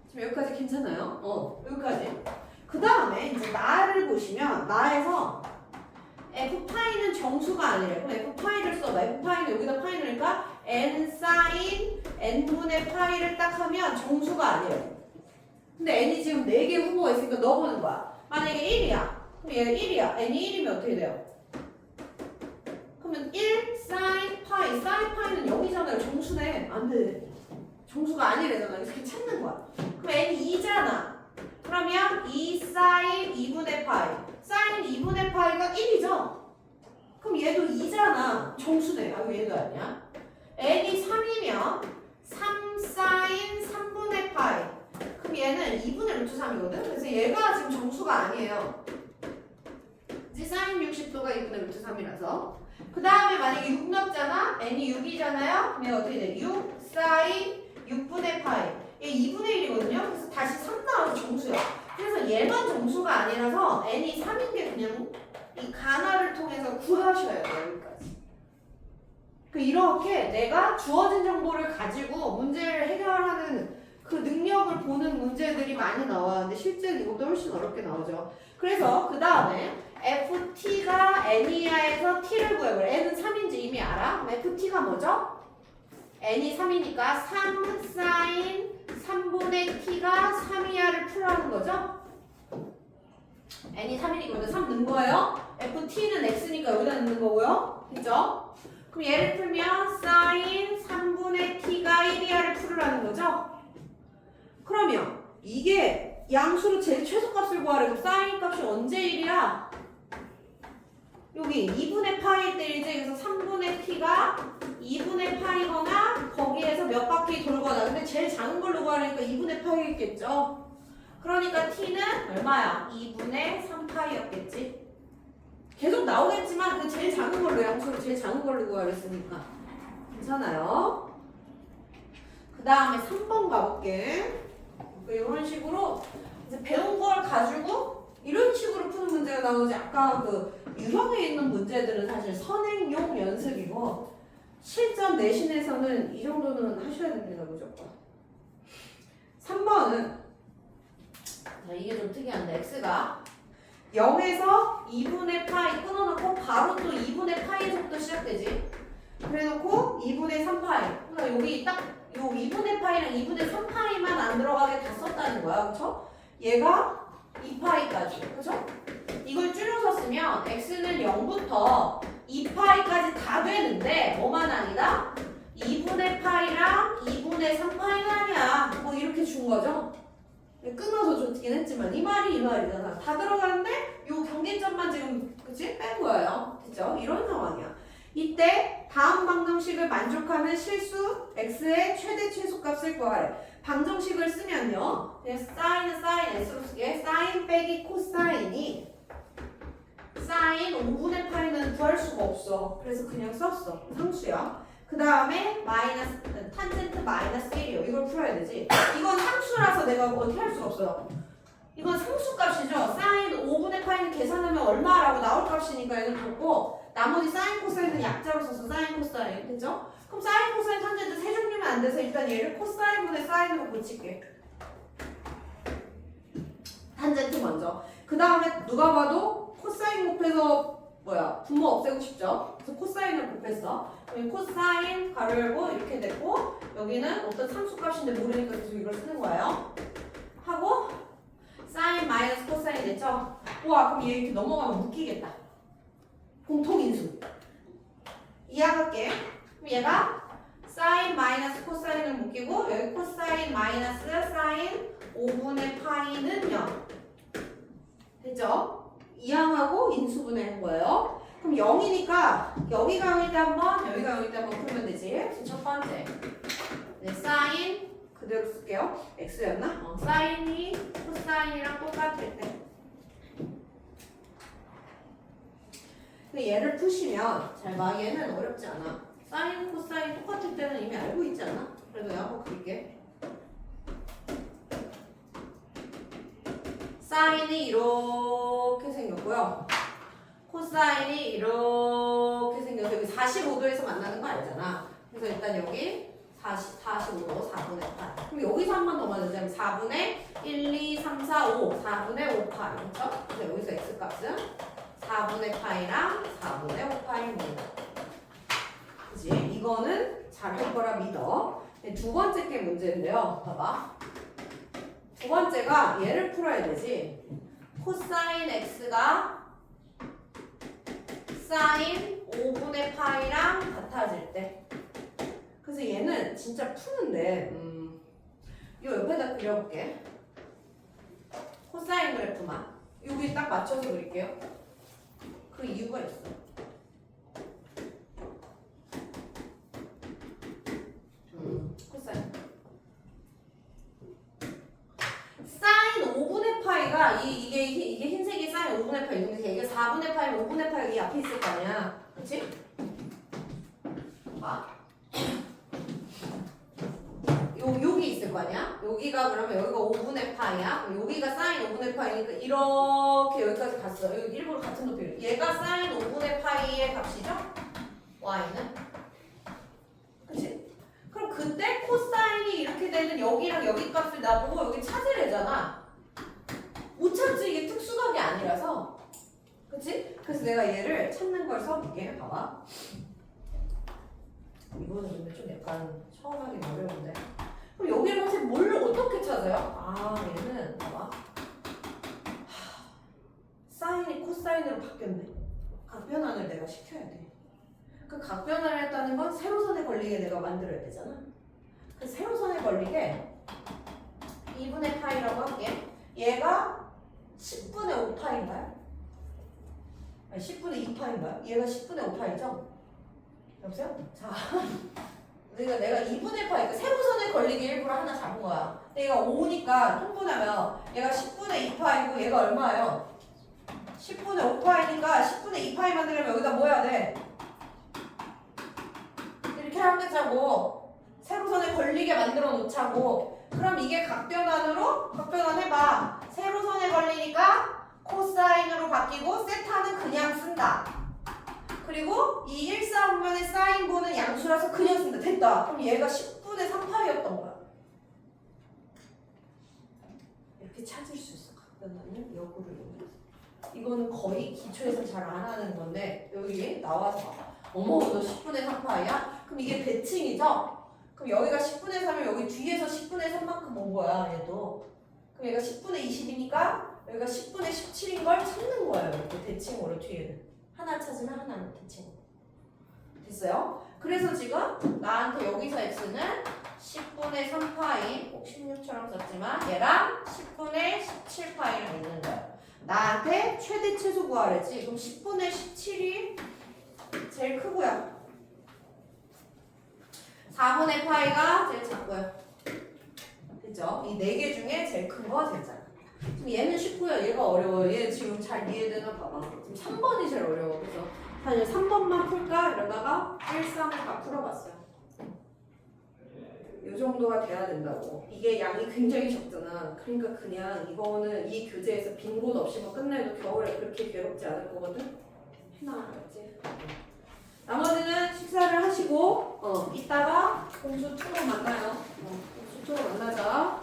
지금 여기까지 괜찮아요? 여기까지. 그 다음에 이제 나를 보시면 나에서 f파이는 정수가 아니래. 그럼 f파이를 써봐. f파이는 여기다 파이 넣으니까 n sin n분의 파이를 딱 하면 정수가 아니래. 근데 n이 지금 4개 후보가 있으니까 넣어보는 거야. 만약에 1이야. 그럼 얘가 1이야. n이 1이면 어떻게 돼요? 그러면 1 sin 파이. sin 파이는 0이잖아요. 정수네. 안 돼. 정수가 아니래잖아. 이렇게 찾는 거야. 그럼 n이 2잖아. 그러면 2 sin 2분의 파이. sin 2분의 파이가 1이죠? 그럼 얘도 2잖아. 정수네. 아, 얘도 아니야. n이 3이면 3 sin 3분의 파이. 그럼 얘는 2분의 루트 3이거든? 그래서 얘가 지금 정수가 아니에요. 이제 sin 60도가 2분의 루트 3이라서. 그 다음에 만약에 6 넣었잖아? n이 6이잖아요? 그럼 얘가 어떻게 돼? 6 sin 6분의 파이. 얘 2분의 1이거든요? 그래서 다시 3 나와서 정수야. 그래서 얘만 정수가 아니라서 n이 3인 게 그냥 이 가나를 통해서 구하셔야 돼요. 여기까지. 이렇게 내가 주어진 정보를 가지고 문제를 해결하는 그 능력을 보는 문제들이 많이 나와는데 실제로 이것도 훨씬 어렵게 나오죠. 그래서 그 다음에 ft가 n이하에서 t를 구해보래. n은 3인지 이미 알아? 그럼 ft가 뭐죠? n이 3이니까 3 sin 3분의 t가 3이하를 풀라는 거죠? n이 3이니까 여기다 3 넣은 거예요. ft는 x니까 여기다 넣는 거고요. 그죠? 그럼 얘를 풀면 sin 3분의 t가 1이하를 풀으라는 거죠? 그러면 이게 양수로 제일 최소값을 구하래. 그럼 sin 값이 언제 1이야? 여기 2분의 파이일 때이지. 그래서 3분의 t가 2분의 파이거나 거기에서 몇 바퀴 돌거나. 근데 제일 작은 걸로 구하니까 2분의 파이겠죠? 그러니까 t는 얼마야? 2분의 3파이였겠지? 계속 나오겠지만 그 제일 작은 걸로 양수로 제일 작은 걸로 구하랬으니까 괜찮아요? 그 다음에 3번 가볼게. 이런 식으로 이제 배운 걸 가지고 이런 식으로 푸는 문제가 나오지. 아까 그 유형에 있는 문제들은 사실 선행용 연습이고 실전 내신에서는 이 정도는 하셔야 됩니다. 무조건. 3번은 자, 이게 좀 특이한데 x가 0에서 2분의 파이 끊어놓고 바로 또 2분의 파이에서부터 시작되지. 그래놓고 2분의 3파이. 그러니까 여기 딱 요 2분의 파이랑 2분의 3파이만 안 들어가게 다 썼다는 거야. 그쵸? 얘가 2파이까지. 그쵸? 이걸 줄여서 쓰면 x는 0부터 2파이까지 다 되는데 뭐만 아니다? 2분의 파이랑 2분의 3파이는 아니야. 뭐 이렇게 준 거죠? 끊어서 줬긴 했지만 이 말이잖아. 다 들어가는데 요 경계점만 지금 그치? 뺀 거예요. 그쵸? 이런 상황이야. 이때 다음 방정식을 만족하는 실수 x의 최대 최소값을 구하래. 방정식을 쓰면요. 그냥 사인은 사인 s로 쓰게. 사인 빼기 코사인이 사인 5분의 파이는 구할 수가 없어. 그래서 그냥 썼어. 상수야. 그 다음에 마이너스 탄젠트 마이너스 1이요. 이걸 풀어야 되지. 이건 상수라서 내가 어떻게 할 수가 없어요. 이건 상수값이죠. 사인 5분의 파이는 계산하면 얼마라고 나올 값이니까 얘는 붙고 나머지 사인 코사인은 약자로 써서 사인 코사인. 됐죠? 그럼 사인 코사인 탄젠트 세 종류면 안 돼서 일단 얘를 코사인분의 사인으로 고칠게. 탄젠트 먼저. 그 다음에 누가 봐도 코사인 곱해서 분모 없애고 싶죠? 그래서 코사인을 곱했어. 그럼 코사인 가로 열고 이렇게 됐고 여기는 어떤 상수값인데 모르니까 계속 이걸 쓰는 거예요. 하고 사인 마이너스 코사인 됐죠? 우와 그럼 얘 이렇게 넘어가면 묶이겠다. 공통인수. 이해할게. 그럼 얘가 사인 마이너스 코사인을 묶이고 여기 코사인 마이너스 사인 5분의 파이는 0. 됐죠? 이항하고 인수분해한 거예요. 그럼 0이니까 여기가 0일 때 한번 여기가 0일 때 한번 풀면 되지. 그래서 첫 번째 네, 사인 그대로 쓸게요. x였나? 사인이 코사인이랑 똑같을 때. 근데 얘를 푸시면 잘 봐. 얘는 어렵지 않아. 사인 코사인 똑같을 때는 이미 알고 있지 않아? 그래도 내가 한번 그릴게. 사인이 이렇게 생겼고요. 코사인이 이렇게 생겨서 여기 45도에서 만나는 거 알잖아. 그래서 일단 여기 45도 4분의 8. 그럼 여기서 한 번 더 만들자면 4분의 1, 2, 3, 4, 5. 4분의 5 파이. 그렇죠? 그래서 여기서 x값은 4분의 파이랑 4분의 5 파이입니다. 그치? 이거는 잘할 거라 믿어. 두 번째 게 문제인데요. 봐봐. 두 번째가 얘를 풀어야 되지. 코사인 x가 사인 5분의 파이랑 같아질 때. 그래서 얘는 진짜 푸는데 이 옆에다 그려볼게. 코사인 그래프만 여기 딱 맞춰서 그릴게요. 그 이유가 있어. 코사인 사인 5분의 파이가 이게 흰색이 사인 5분의 파이 근데 이게 4분의 파이 5분의 파이 이 앞에 있을 거 아니야. 그치? 여기 있을 거 아니야? 여기가 그러면 여기가 5분의 파이야. 여기가 사인 5분의 파이니까 이렇게 여기까지 갔어. 여기 일부러 같은 높이로. 얘가 사인 5분의 파이의 값이죠? y는. 그치? 그럼 그때 코사인이 이렇게 되는 여기랑 여기 값을 나보고 여기 찾으래잖아. 못 찾지. 이게 특수각이 아니라서. 그치? 그래서 내가 얘를 찾는 걸 써볼게. 봐봐. 이거는 근데 좀 약간 처음 하긴 어려운데. 그럼 여기를 선생님 뭘 어떻게 찾아요? 아 얘는 봐봐. 사인이 코사인으로 바뀌었네. 각변환을 내가 시켜야 돼. 그 각변환을 했다는 건 세로선에 걸리게 내가 만들어야 되잖아. 그 세로선에 걸리게 2분의 파이라고 할게. 얘가 10분의 5파인가요? 아니 10분의 2파인가요? 얘가 10분의 5파이죠? 여보세요? 자 그러니까 내가 2분의 파이, 그러니까 세로선에 걸리게 일부러 하나 잡은 거야. 근데 얘가 5니까 통분하면 얘가 10분의 2파이고 얘가 얼마예요? 10분의 5파이니까 10분의 2파이 만들려면 여기다 뭐 해야 돼? 이렇게 한 글자고 세로선에 걸리게 만들어 놓자고. 그럼 이게 각변환으로 각변환 해봐. 세로선에 걸리니까 코사인으로 바뀌고 세타는 그냥 쓴다. 그리고 이 1,4분면의 사인보는 양수라서 그냥 쓴다. 됐다. 그럼 얘가 10분의 3파이였던 거야. 이렇게 찾을 수 있어. 각변환을 역으로 이용해서. 이거는 거의 기초에서 잘 안 하는 건데 여기 나와서 어머 너 10분의 3파이야? 그럼 이게 대칭이죠? 그럼 여기가 10분의 3이면 여기 뒤에서 10분의 3만큼 온 거야 얘도. 그럼 얘가 10분의 20이니까 여기가 10분의 17인 걸 찾는 거예요. 이렇게 대칭으로 뒤에는. 하나 찾으면 하나는 대칭으로. 됐어요? 그래서 지금 나한테 여기서 x는 10분의 3파이 꼭 16처럼 썼지만 얘랑 10분의 17파이랑 있는 거야. 나한테 최대 최소 구하래지. 그럼 10분의 17이 제일 크고요. 4분의 파이가 제일 작고요. 그죠? 이 4개 중에 제일 큰 거 제일 작아. 지금 얘는 쉽고요. 얘가 어려워요. 얘 지금 잘 이해되나 봐봐. 지금 3번이 제일 어려워. 그래서 사실 3번만 풀까? 이러다가 1, 3을 다 풀어봤어요. 이 정도가 돼야 된다고. 이게 양이 굉장히 적잖아. 그러니까 그냥 이거는 이 교재에서 빈 곳 없이만 끝내도 겨울에 그렇게 괴롭지 않을 거거든? 해나가겠지? 나머지는 식사를 하시고 이따가 공수 2로 만나요. 공수 2로 만나자.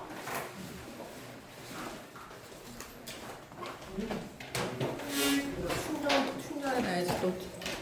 이거 충전해놔야지 또.